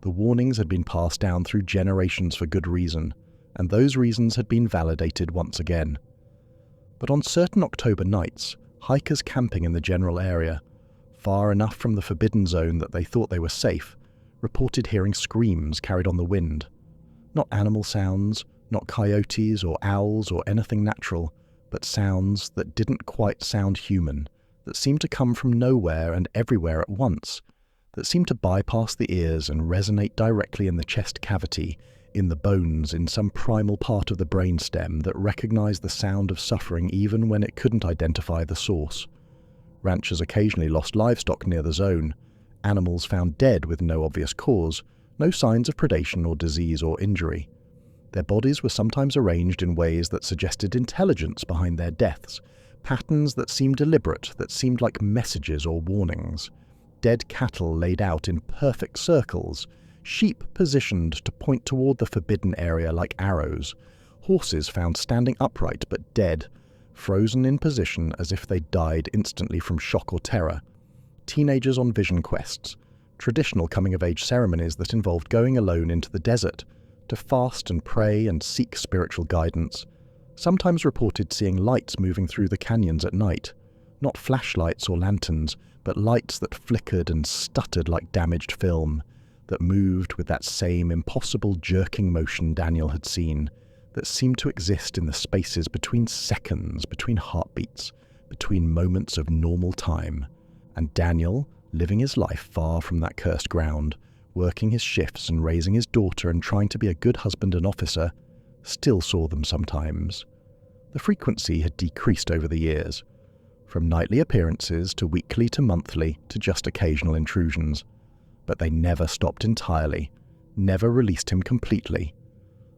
Speaker 1: The warnings had been passed down through generations for good reason, and those reasons had been validated once again. But on certain October nights, hikers camping in the general area, far enough from the forbidden zone that they thought they were safe, reported hearing screams carried on the wind. Not animal sounds, not coyotes or owls or anything natural, but sounds that didn't quite sound human, that seemed to come from nowhere and everywhere at once, that seemed to bypass the ears and resonate directly in the chest cavity, in the bones, in some primal part of the brainstem that recognized the sound of suffering even when it couldn't identify the source. Ranchers occasionally lost livestock near the zone, animals found dead with no obvious cause, no signs of predation or disease or injury. Their bodies were sometimes arranged in ways that suggested intelligence behind their deaths, patterns that seemed deliberate, that seemed like messages or warnings. Dead cattle laid out in perfect circles, sheep positioned to point toward the forbidden area like arrows, horses found standing upright but dead, frozen in position as if they'd died instantly from shock or terror. Teenagers on vision quests, traditional coming-of-age ceremonies that involved going alone into the desert to fast and pray and seek spiritual guidance, sometimes reported seeing lights moving through the canyons at night, not flashlights or lanterns, but lights that flickered and stuttered like damaged film, that moved with that same impossible jerking motion Daniel had seen, that seemed to exist in the spaces between seconds, between heartbeats, between moments of normal time. And Daniel, living his life far from that cursed ground, working his shifts and raising his daughter and trying to be a good husband and officer, still saw them sometimes. The frequency had decreased over the years, from nightly appearances to weekly to monthly to just occasional intrusions. But they never stopped entirely, never released him completely.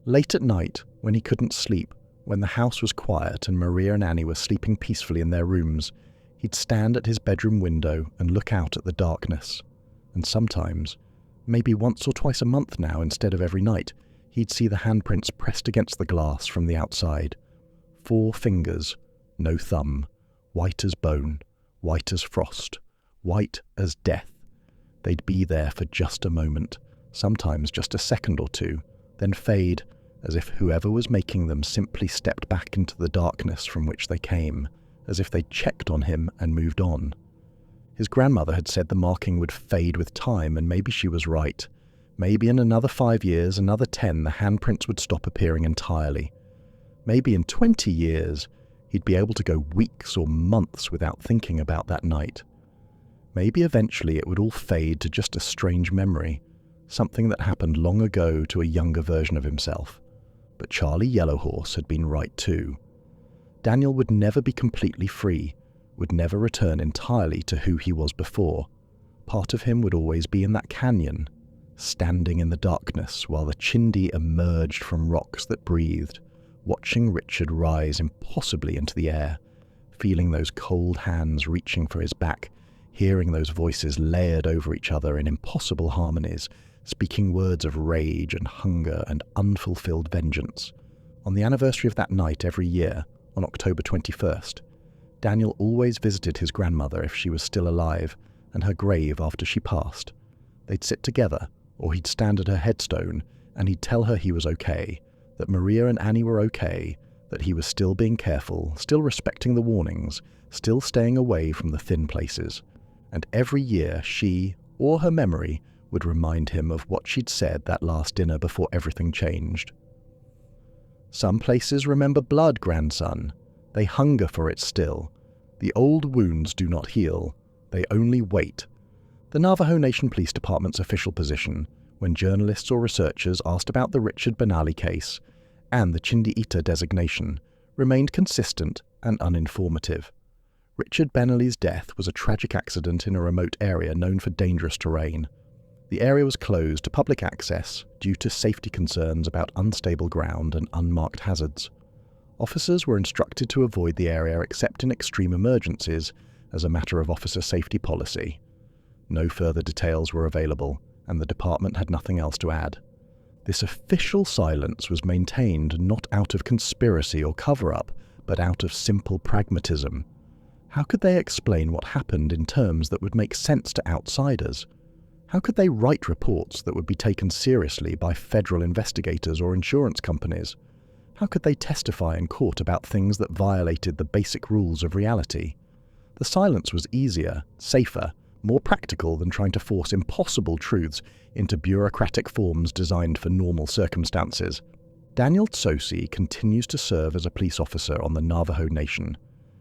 Speaker 1: Late at night, when he couldn't sleep, when the house was quiet and Maria and Annie were sleeping peacefully in their rooms, he'd stand at his bedroom window and look out at the darkness. And sometimes, maybe once or twice a month now instead of every night, He'd see the handprints pressed against the glass from the outside. 4 fingers, no thumb, white as bone, white as frost, white as death. They'd be there for just a moment, sometimes just a second or two, then fade, as if whoever was making them simply stepped back into the darkness from which they came, as if they'd checked on him and moved on. His grandmother had said the marking would fade with time, and maybe she was right. Maybe in another 5 years, another 10, the handprints would stop appearing entirely. Maybe in 20 years, he'd be able to go weeks or months without thinking about that night. Maybe eventually it would all fade to just a strange memory, something that happened long ago to a younger version of himself. But Charlie Yellowhorse had been right too. Daniel would never be completely free, would never return entirely to who he was before. Part of him would always be in that canyon, standing in the darkness while the Chindi emerged from rocks that breathed, watching Richard rise impossibly into the air, feeling those cold hands reaching for his back, hearing those voices layered over each other in impossible harmonies, speaking words of rage and hunger and unfulfilled vengeance. On the anniversary of that night every year, on October 21st, Daniel always visited his grandmother if she was still alive, and her grave after she passed. They'd sit together, or he'd stand at her headstone, and he'd tell her he was okay, that Maria and Annie were okay, that he was still being careful, still respecting the warnings, still staying away from the thin places. And every year she, or her memory, would remind him of what she'd said that last dinner before everything changed. Some places remember blood, grandson. They hunger for it still. The old wounds do not heal. They only wait. The Navajo Nation Police Department's official position, when journalists or researchers asked about the Richard Benally case and the Chindi'itah designation, remained consistent and uninformative. Richard Benally's death was a tragic accident in a remote area known for dangerous terrain. The area was closed to public access due to safety concerns about unstable ground and unmarked hazards. Officers were instructed to avoid the area except in extreme emergencies as a matter of officer safety policy. No further details were available, and the department had nothing else to add. This official silence was maintained not out of conspiracy or cover-up, but out of simple pragmatism. How could they explain what happened in terms that would make sense to outsiders? How could they write reports that would be taken seriously by federal investigators or insurance companies? How could they testify in court about things that violated the basic rules of reality? The silence was easier, safer, more practical than trying to force impossible truths into bureaucratic forms designed for normal circumstances. Daniel Tsosie continues to serve as a police officer on the Navajo Nation.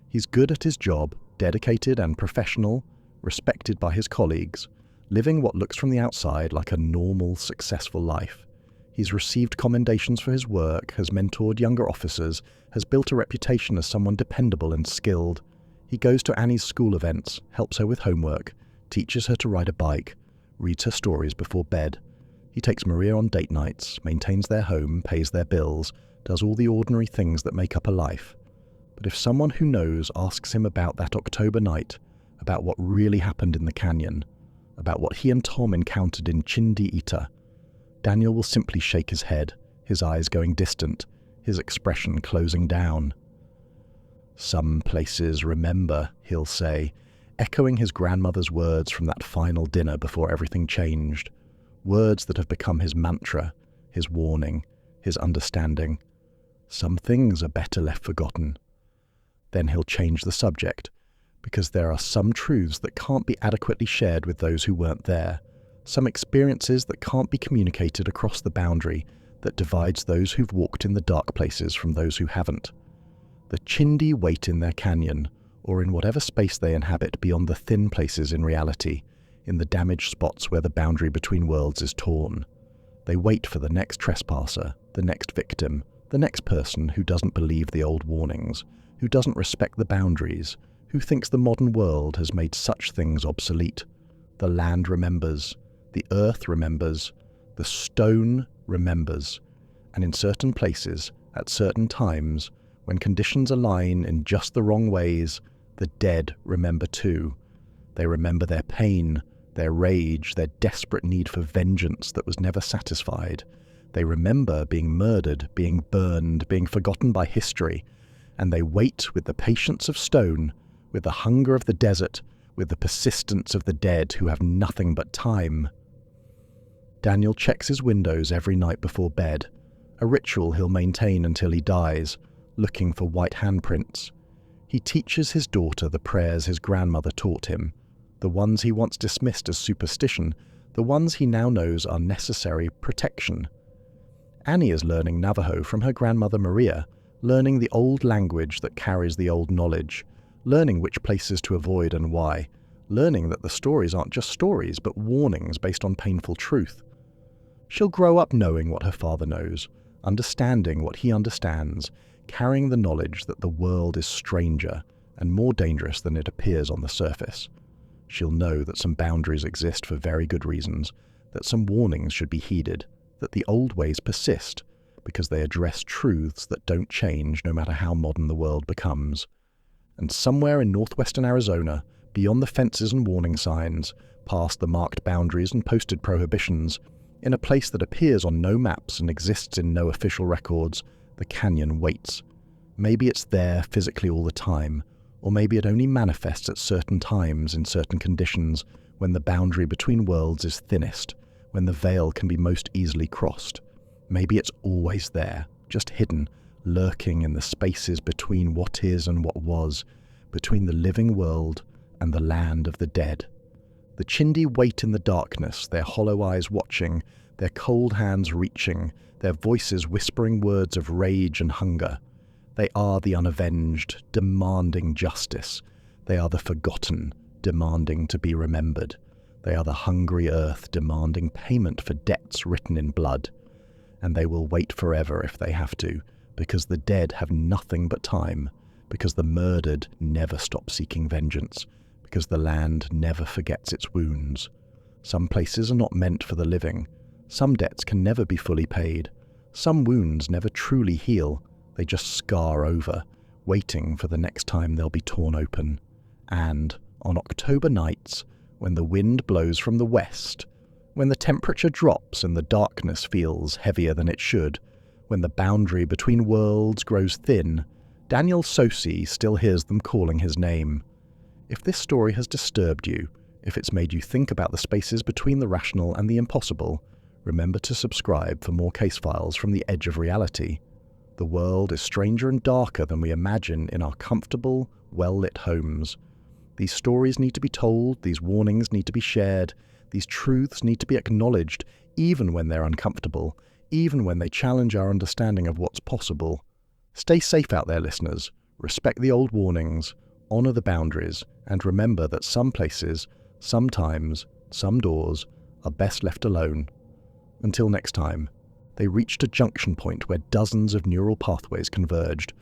Speaker 1: He's good at his job, dedicated and professional, respected by his colleagues, living what looks from the outside like a normal, successful life. He's received commendations for his work, has mentored younger officers, has built a reputation as someone dependable and skilled. He goes to Annie's school events, helps her with homework, teaches her to ride a bike, reads her stories before bed. He takes Maria on date nights, maintains their home, pays their bills, does all the ordinary things that make up a life. But if someone who knows asks him about that October night, about what really happened in the canyon, about what he and Tom encountered in Chindi'itah, Daniel will simply shake his head, his eyes going distant, his expression closing down. "Some places remember," he'll say, echoing his grandmother's words from that final dinner before everything changed, words that have become his mantra, his warning, his understanding. Some things are better left forgotten. Then he'll change the subject, because there are some truths that can't be adequately shared with those who weren't there, some experiences that can't be communicated across the boundary that divides those who've walked in the dark places from those who haven't. The Chindi wait in their canyon, or in whatever space they inhabit beyond the thin places in reality, in the damaged spots where the boundary between worlds is torn. They wait for the next trespasser, the next victim, the next person who doesn't believe the old warnings, who doesn't respect the boundaries, who thinks the modern world has made such things obsolete. The land remembers, the earth remembers, the stone remembers, and in certain places, at certain times, when conditions align in just the wrong ways, the dead remember too. They remember their pain, their rage, their desperate need for vengeance that was never satisfied. They remember being murdered, being burned, being forgotten by history, and they wait with the patience of stone, with the hunger of the desert, with the persistence of the dead who have nothing but time. Daniel checks his windows every night before bed, a ritual he'll maintain until he dies, looking for white handprints. He teaches his daughter the prayers his grandmother taught him, the ones he once dismissed as superstition, the ones he now knows are necessary protection. Annie is learning Navajo from her grandmother Maria, learning the old language that carries the old knowledge, learning which places to avoid and why, learning that the stories aren't just stories but warnings based on painful truth. She'll grow up knowing what her father knows, understanding what he understands, carrying the knowledge that the world is stranger and more dangerous than it appears on the surface. She'll know that some boundaries exist for very good reasons, that some warnings should be heeded, that the old ways persist because they address truths that don't change no matter how modern the world becomes. And somewhere in northwestern Arizona, beyond the fences and warning signs, past the marked boundaries and posted prohibitions, in a place that appears on no maps and exists in no official records, the canyon waits. Maybe it's there physically all the time, or maybe it only manifests at certain times in certain conditions when the boundary between worlds is thinnest, when the veil can be most easily crossed. Maybe it's always there, just hidden, lurking in the spaces between what is and what was, between the living world and the land of the dead. The Chindi wait in the darkness, their hollow eyes watching, their cold hands reaching, their voices whispering words of rage and hunger. They are the unavenged, demanding justice. They are the forgotten, demanding to be remembered. They are the hungry earth demanding payment for debts written in blood. And they will wait forever if they have to, because the dead have nothing but time, because the murdered never stop seeking vengeance, because the land never forgets its wounds. Some places are not meant for the living. Some debts can never be fully paid. Some wounds never truly heal. They just scar over, waiting for the next time they'll be torn open. And on October nights, when the wind blows from the west, when the temperature drops and the darkness feels heavier than it should, when the boundary between worlds grows thin, Daniel Tsosie still hears them calling his name. If this story has disturbed you, if it's made you think about the spaces between the rational and the impossible, remember to subscribe for more case files from the edge of reality. The world is stranger and darker than we imagine in our comfortable, well-lit homes. These stories need to be told, these warnings need to be shared, these truths need to be acknowledged, even when they're uncomfortable, even when they challenge our understanding of what's possible. Stay safe out there, listeners. Respect the old warnings, honor the boundaries, and remember that some places, sometimes, some doors, are best left alone. Until next time, they reached a junction point where dozens of neural pathways converged.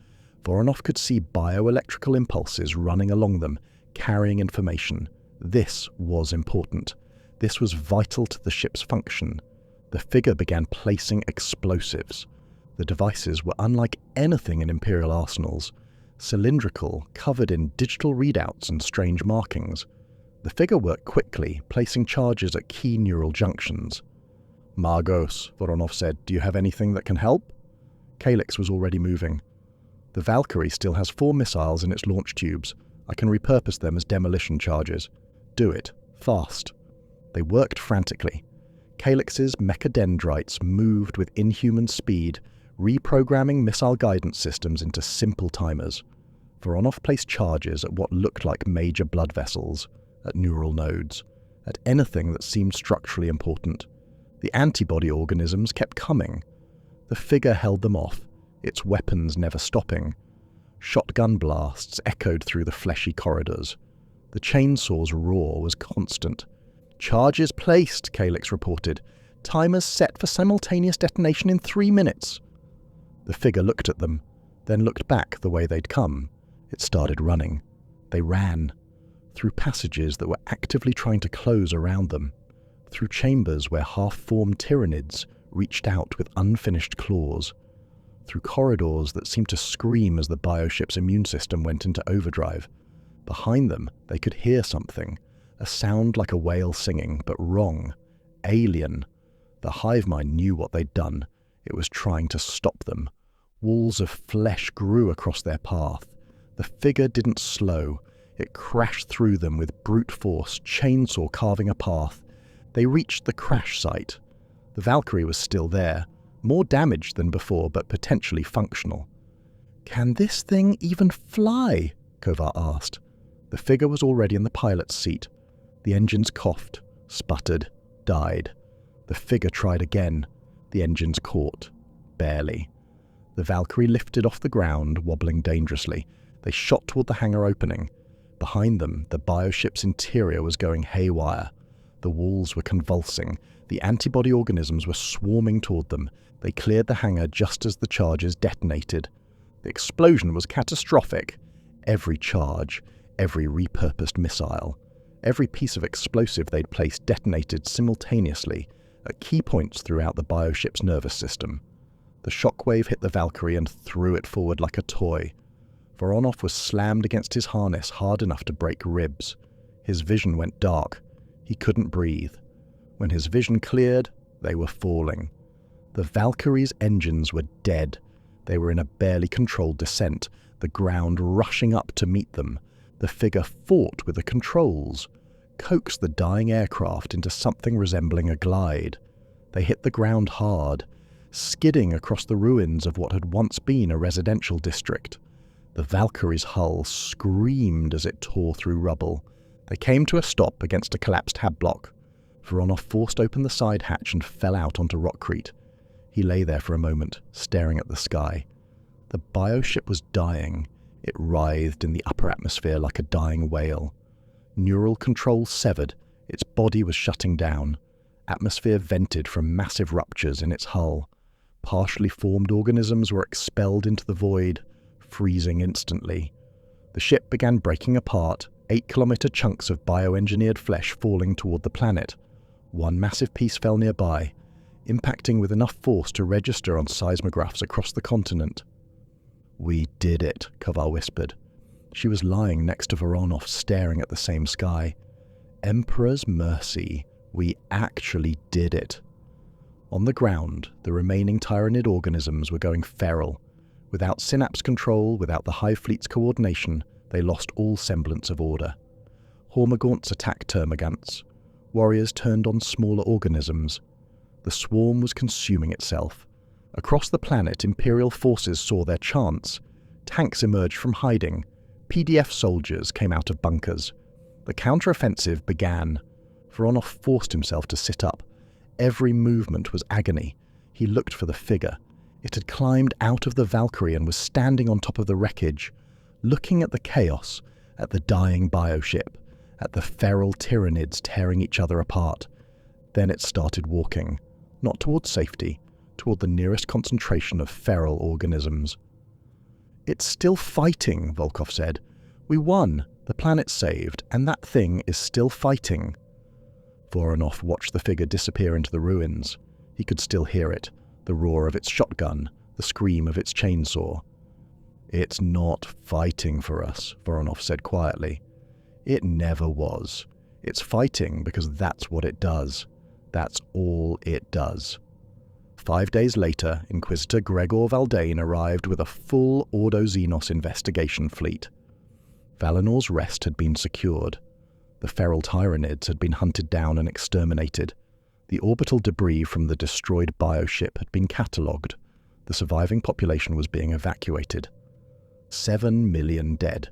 Speaker 1: Voronov could see bioelectrical impulses running along them, carrying information. This was important. This was vital to the ship's function. The figure began placing explosives. The devices were unlike anything in Imperial arsenals, cylindrical, covered in digital readouts and strange markings. The figure worked quickly, placing charges at key neural junctions. "Margos," Voronov said, "do you have anything that can help?" Calyx was already moving. "The Valkyrie still has 4 missiles in its launch tubes. I can repurpose them as demolition charges. Do it. Fast." They worked frantically. Calyx's mechadendrites moved with inhuman speed, reprogramming missile guidance systems into simple timers. Voronov placed charges at what looked like major blood vessels, at neural nodes, at anything that seemed structurally important. The antibody organisms kept coming. The figure held them off, its weapons never stopping. Shotgun blasts echoed through the fleshy corridors. The chainsaw's roar was constant. "Charges placed," Calyx reported. "Timers set for simultaneous detonation in 3 minutes." The figure looked at them, then looked back the way they'd come. It started running. They ran. Through passages that were actively trying to close around them. Through chambers where half-formed tyrannids reached out with unfinished claws. Through corridors that seemed to scream as the bioship's immune system went into overdrive. Behind them, they could hear something. A sound like a whale singing, but wrong. Alien. The hive mind knew what they'd done. It was trying to stop them. Walls of flesh grew across their path. The figure didn't slow. It crashed through them with brute force, chainsaw carving a path. They reached the crash site. The Valkyrie was still there, more damaged than before, but potentially functional. "Can this thing even fly?" Kovar asked. The figure was already in the pilot's seat. The engines coughed, sputtered, died. The figure tried again. The engines caught. Barely. The Valkyrie lifted off the ground, wobbling dangerously. They shot toward the hangar opening. Behind them, the bioship's interior was going haywire. The walls were convulsing. The antibody organisms were swarming toward them. They cleared the hangar just as the charges detonated. The explosion was catastrophic. Every charge, every repurposed missile, every piece of explosive they'd placed detonated simultaneously at key points throughout the bioship's nervous system. The shockwave hit the Valkyrie and threw it forward like a toy. Voronov was slammed against his harness hard enough to break ribs. His vision went dark. He couldn't breathe. When his vision cleared, they were falling. The Valkyrie's engines were dead. They were in a barely controlled descent, the ground rushing up to meet them. The figure fought with the controls, coaxed the dying aircraft into something resembling a glide. They hit the ground hard, skidding across the ruins of what had once been a residential district. The Valkyrie's hull screamed as it tore through rubble. They came to a stop against a collapsed hab block. Voronov forced open the side hatch and fell out onto Rockcrete. He lay there for a moment, staring at the sky. The bioship was dying. It writhed in the upper atmosphere like a dying whale. Neural controls severed. Its body was shutting down. Atmosphere vented from massive ruptures in its hull. Partially formed organisms were expelled into the void, freezing instantly. The ship began breaking apart, 8-kilometer chunks of bioengineered flesh falling toward the planet. One massive piece fell nearby, impacting with enough force to register on seismographs across the continent. "We did it," Kovar whispered. She was lying next to Voronov, staring at the same sky. "Emperor's mercy, we actually did it." On the ground, the remaining Tyranid organisms were going feral. Without synapse control, without the Hive Fleet's coordination, they lost all semblance of order. Hormagaunts attacked termagants. Warriors turned on smaller organisms. The swarm was consuming itself. Across the planet, Imperial forces saw their chance. Tanks emerged from hiding. PDF soldiers came out of bunkers. The counteroffensive began. Voronov forced himself to sit up. Every movement was agony. He looked for the figure. It had climbed out of the Valkyrie and was standing on top of the wreckage, looking at the chaos, at the dying bioship, at the feral Tyranids tearing each other apart. Then it started walking, not toward safety, toward the nearest concentration of feral organisms. "It's still fighting," Volkov said. "We won. The planet's saved, and that thing is still fighting." Voronov watched the figure disappear into the ruins. He could still hear it, the roar of its shotgun, the scream of its chainsaw. "It's not fighting for us," Voronov said quietly. "It never was. It's fighting because that's what it does. That's all it does." 5 days later, Inquisitor Gregor Valdane arrived with a full Ordo Xenos investigation fleet. Valinor's rest had been secured. The feral Tyranids had been hunted down and exterminated. The orbital debris from the destroyed bioship had been catalogued. The surviving population was being evacuated. 7 million dead.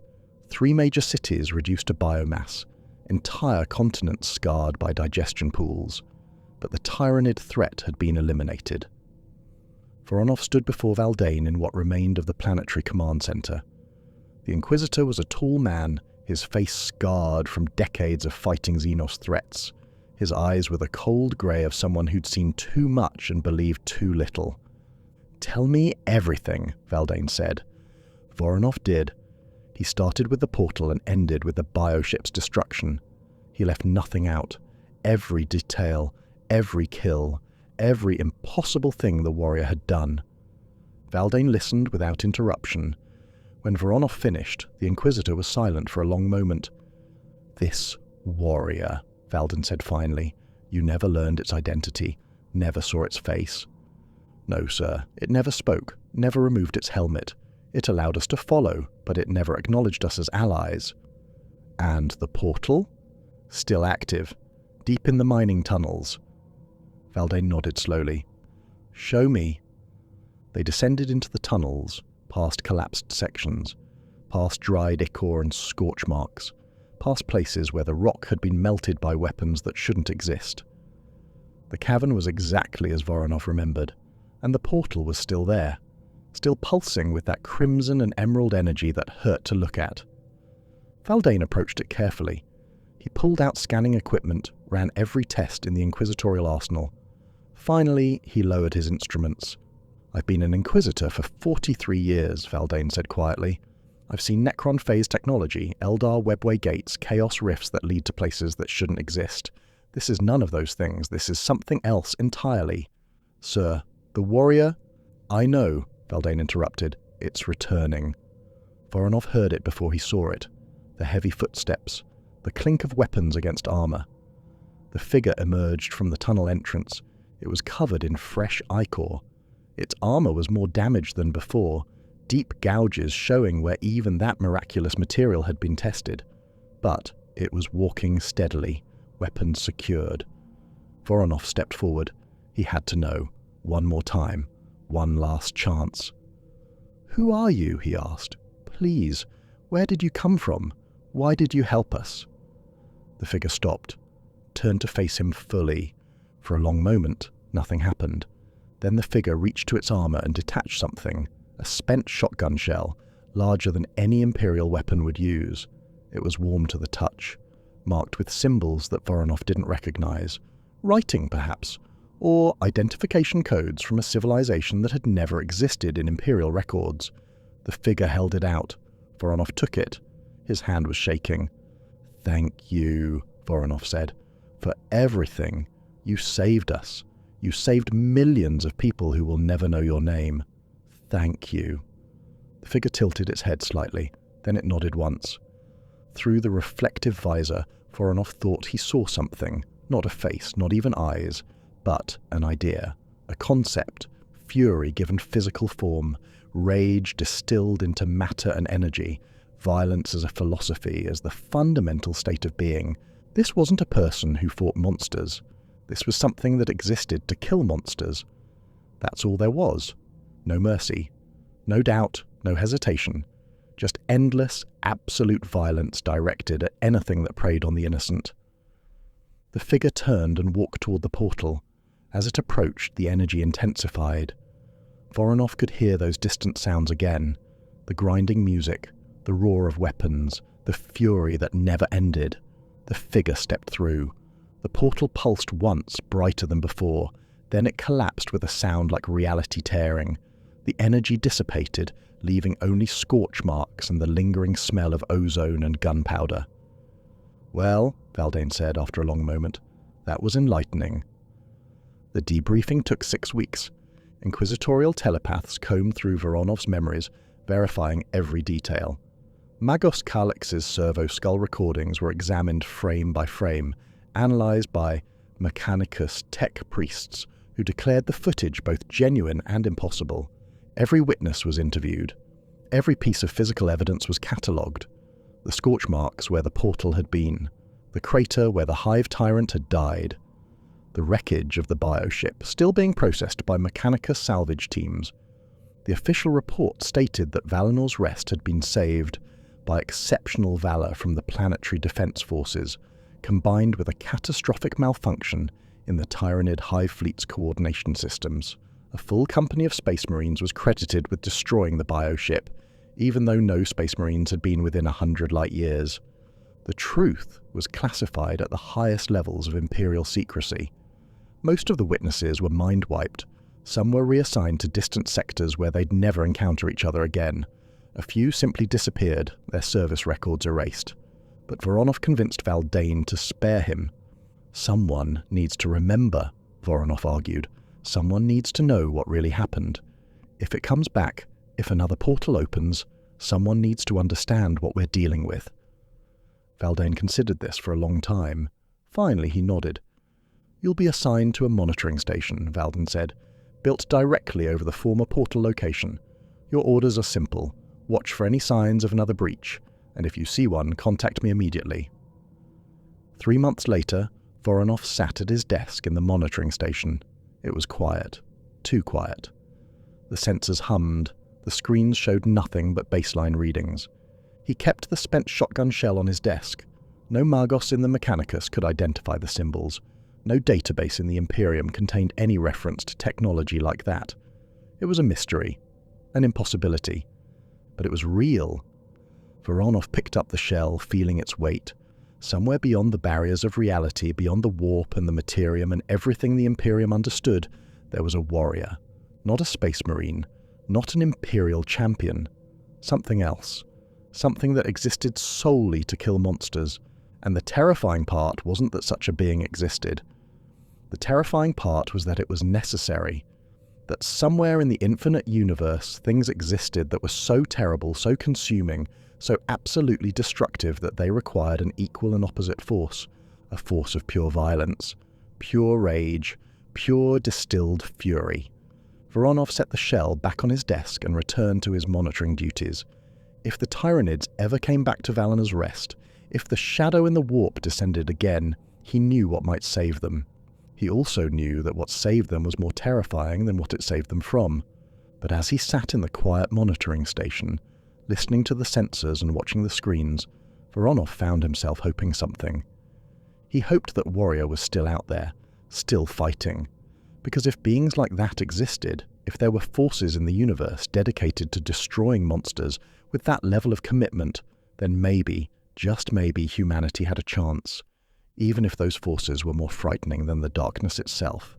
Speaker 1: 3 major cities reduced to biomass. Entire continents scarred by digestion pools. But the Tyranid threat had been eliminated. Voronov stood before Valdane in what remained of the planetary command center. The Inquisitor was a tall man, his face scarred from decades of fighting Xenos threats. His eyes were the cold grey of someone who'd seen too much and believed too little. "Tell me everything," Valdane said. Voronov did. He started with the portal and ended with the bioship's destruction. He left nothing out. Every detail, every kill, every impossible thing the warrior had done. Valdane listened without interruption. When Voronov finished, the Inquisitor was silent for a long moment. "This warrior," Valdane said finally. "You never learned its identity, never saw its face." No, sir. It never spoke, never removed its helmet. It allowed us to follow, but it never acknowledged us as allies. And the portal? Still active, deep in the mining tunnels. Valdane nodded slowly. Show me. They descended into the tunnels, past collapsed sections, past dried ichor and scorch marks, past places where the rock had been melted by weapons that shouldn't exist. The cavern was exactly as Voronov remembered, and the portal was still there, still pulsing with that crimson and emerald energy that hurt to look at. Valdane approached it carefully. He pulled out scanning equipment, ran every test in the inquisitorial arsenal. Finally, he lowered his instruments. I've been an Inquisitor for 43 years, Valdane said quietly. I've seen Necron phase technology, Eldar webway gates, chaos rifts that lead to places that shouldn't exist. This is none of those things. This is something else entirely. Sir, the warrior... I know, Valdane interrupted. It's returning. Voronov heard it before he saw it. The heavy footsteps, the clink of weapons against armor. The figure emerged from the tunnel entrance. It was covered in fresh ichor. Its armor was more damaged than before, deep gouges showing where even that miraculous material had been tested. But it was walking steadily, weapons secured. Voronov stepped forward. He had to know. One more time. One last chance. Who are you? He asked. Please, where did you come from? Why did you help us? The figure stopped, turned to face him fully. For a long moment, nothing happened. Then the figure reached to its armor and detached something, a spent shotgun shell, larger than any Imperial weapon would use. It was warm to the touch, marked with symbols that Voronov didn't recognize. Writing, perhaps, or identification codes from a civilization that had never existed in Imperial records. The figure held it out. Voronov took it. His hand was shaking. Thank you, Voronov said, for everything. You saved us. You saved millions of people who will never know your name. Thank you. The figure tilted its head slightly, then it nodded once. Through the reflective visor, Voronov thought he saw something, not a face, not even eyes, but an idea, a concept, fury given physical form, rage distilled into matter and energy, violence as a philosophy, as the fundamental state of being. This wasn't a person who fought monsters. This was something that existed to kill monsters. That's all there was. No mercy. No doubt, no hesitation. Just endless, absolute violence directed at anything that preyed on the innocent. The figure turned and walked toward the portal. As it approached, the energy intensified. Voronov could hear those distant sounds again. The grinding music, the roar of weapons, the fury that never ended. The figure stepped through. The portal pulsed once, brighter than before. Then it collapsed with a sound like reality tearing. The energy dissipated, leaving only scorch marks and the lingering smell of ozone and gunpowder. Well, Valdane said after a long moment, that was enlightening. The debriefing took 6 weeks. Inquisitorial telepaths combed through Voronov's memories, verifying every detail. Magos Kalix's servo-skull recordings were examined frame by frame, analyzed by Mechanicus tech priests, who declared the footage both genuine and impossible. Every witness was interviewed. Every piece of physical evidence was catalogued. The scorch marks where the portal had been. The crater where the Hive Tyrant had died. The wreckage of the bioship, still being processed by Mechanicus salvage teams. The official report stated that Valinor's Rest had been saved by exceptional valor from the planetary defense forces, combined with a catastrophic malfunction in the Tyranid Hive Fleet's coordination systems. A full company of Space Marines was credited with destroying the bioship, even though no Space Marines had been within 100 light years. The truth was classified at the highest levels of Imperial secrecy. Most of the witnesses were mind-wiped. Some were reassigned to distant sectors where they'd never encounter each other again. A few simply disappeared, their service records erased. But Voronov convinced Valdane to spare him. Someone needs to remember, Voronov argued. Someone needs to know what really happened. If it comes back, if another portal opens, someone needs to understand what we're dealing with. Valdane considered this for a long time. Finally, he nodded. You'll be assigned to a monitoring station, Valdane said. built directly over the former portal location. Your orders are simple. Watch for any signs of another breach, and if you see one, contact me immediately. 3 months later, Voronov sat at his desk in the monitoring station. It was quiet. Too quiet. The sensors hummed. The screens showed nothing but baseline readings. He kept the spent shotgun shell on his desk. No Magos in the Mechanicus could identify the symbols. No database in the Imperium contained any reference to technology like that. It was a mystery. An impossibility. But it was real. Voronov picked up the shell, feeling its weight. Somewhere beyond the barriers of reality, beyond the warp and the materium and everything the Imperium understood, there was a warrior. Not a space marine. Not an Imperial champion. Something else. Something that existed solely to kill monsters. And the terrifying part wasn't that such a being existed. The terrifying part was that it was necessary. That somewhere in the infinite universe, things existed that were so terrible, so consuming, so absolutely destructive that they required an equal and opposite force. A force of pure violence. Pure rage. Pure distilled fury. Voronov set the shell back on his desk and returned to his monitoring duties. If the Tyranids ever came back to Valana's Rest, if the shadow in the warp descended again, he knew what might save them. He also knew that what saved them was more terrifying than what it saved them from. But as he sat in the quiet monitoring station, listening to the sensors and watching the screens, Voronov found himself hoping something. He hoped that Warrior was still out there, still fighting. Because if beings like that existed, if there were forces in the universe dedicated to destroying monsters with that level of commitment, then maybe, just maybe, humanity had a chance. Even if those forces were more frightening than the darkness itself.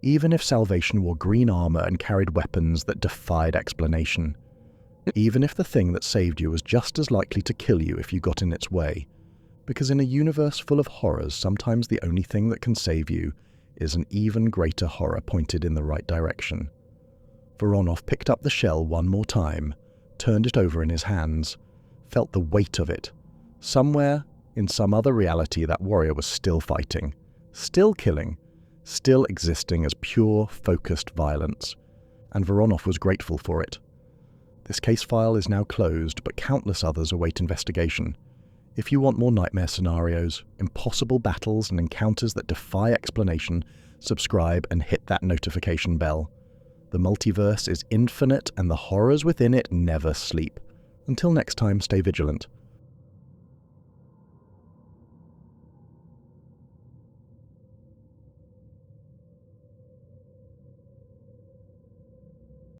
Speaker 1: Even if Salvation wore green armor and carried weapons that defied explanation. Even if the thing that saved you was just as likely to kill you if you got in its way. Because in a universe full of horrors, sometimes the only thing that can save you is an even greater horror pointed in the right direction. Voronov picked up the shell one more time, turned it over in his hands, felt the weight of it. Somewhere, in some other reality, that warrior was still fighting, still killing, still existing as pure, focused violence. And Voronov was grateful for it. This case file is now closed, but countless others await investigation. If you want more nightmare scenarios, impossible battles and encounters that defy explanation, subscribe and hit that notification bell. The multiverse is infinite and the horrors within it never sleep. Until next time, stay vigilant.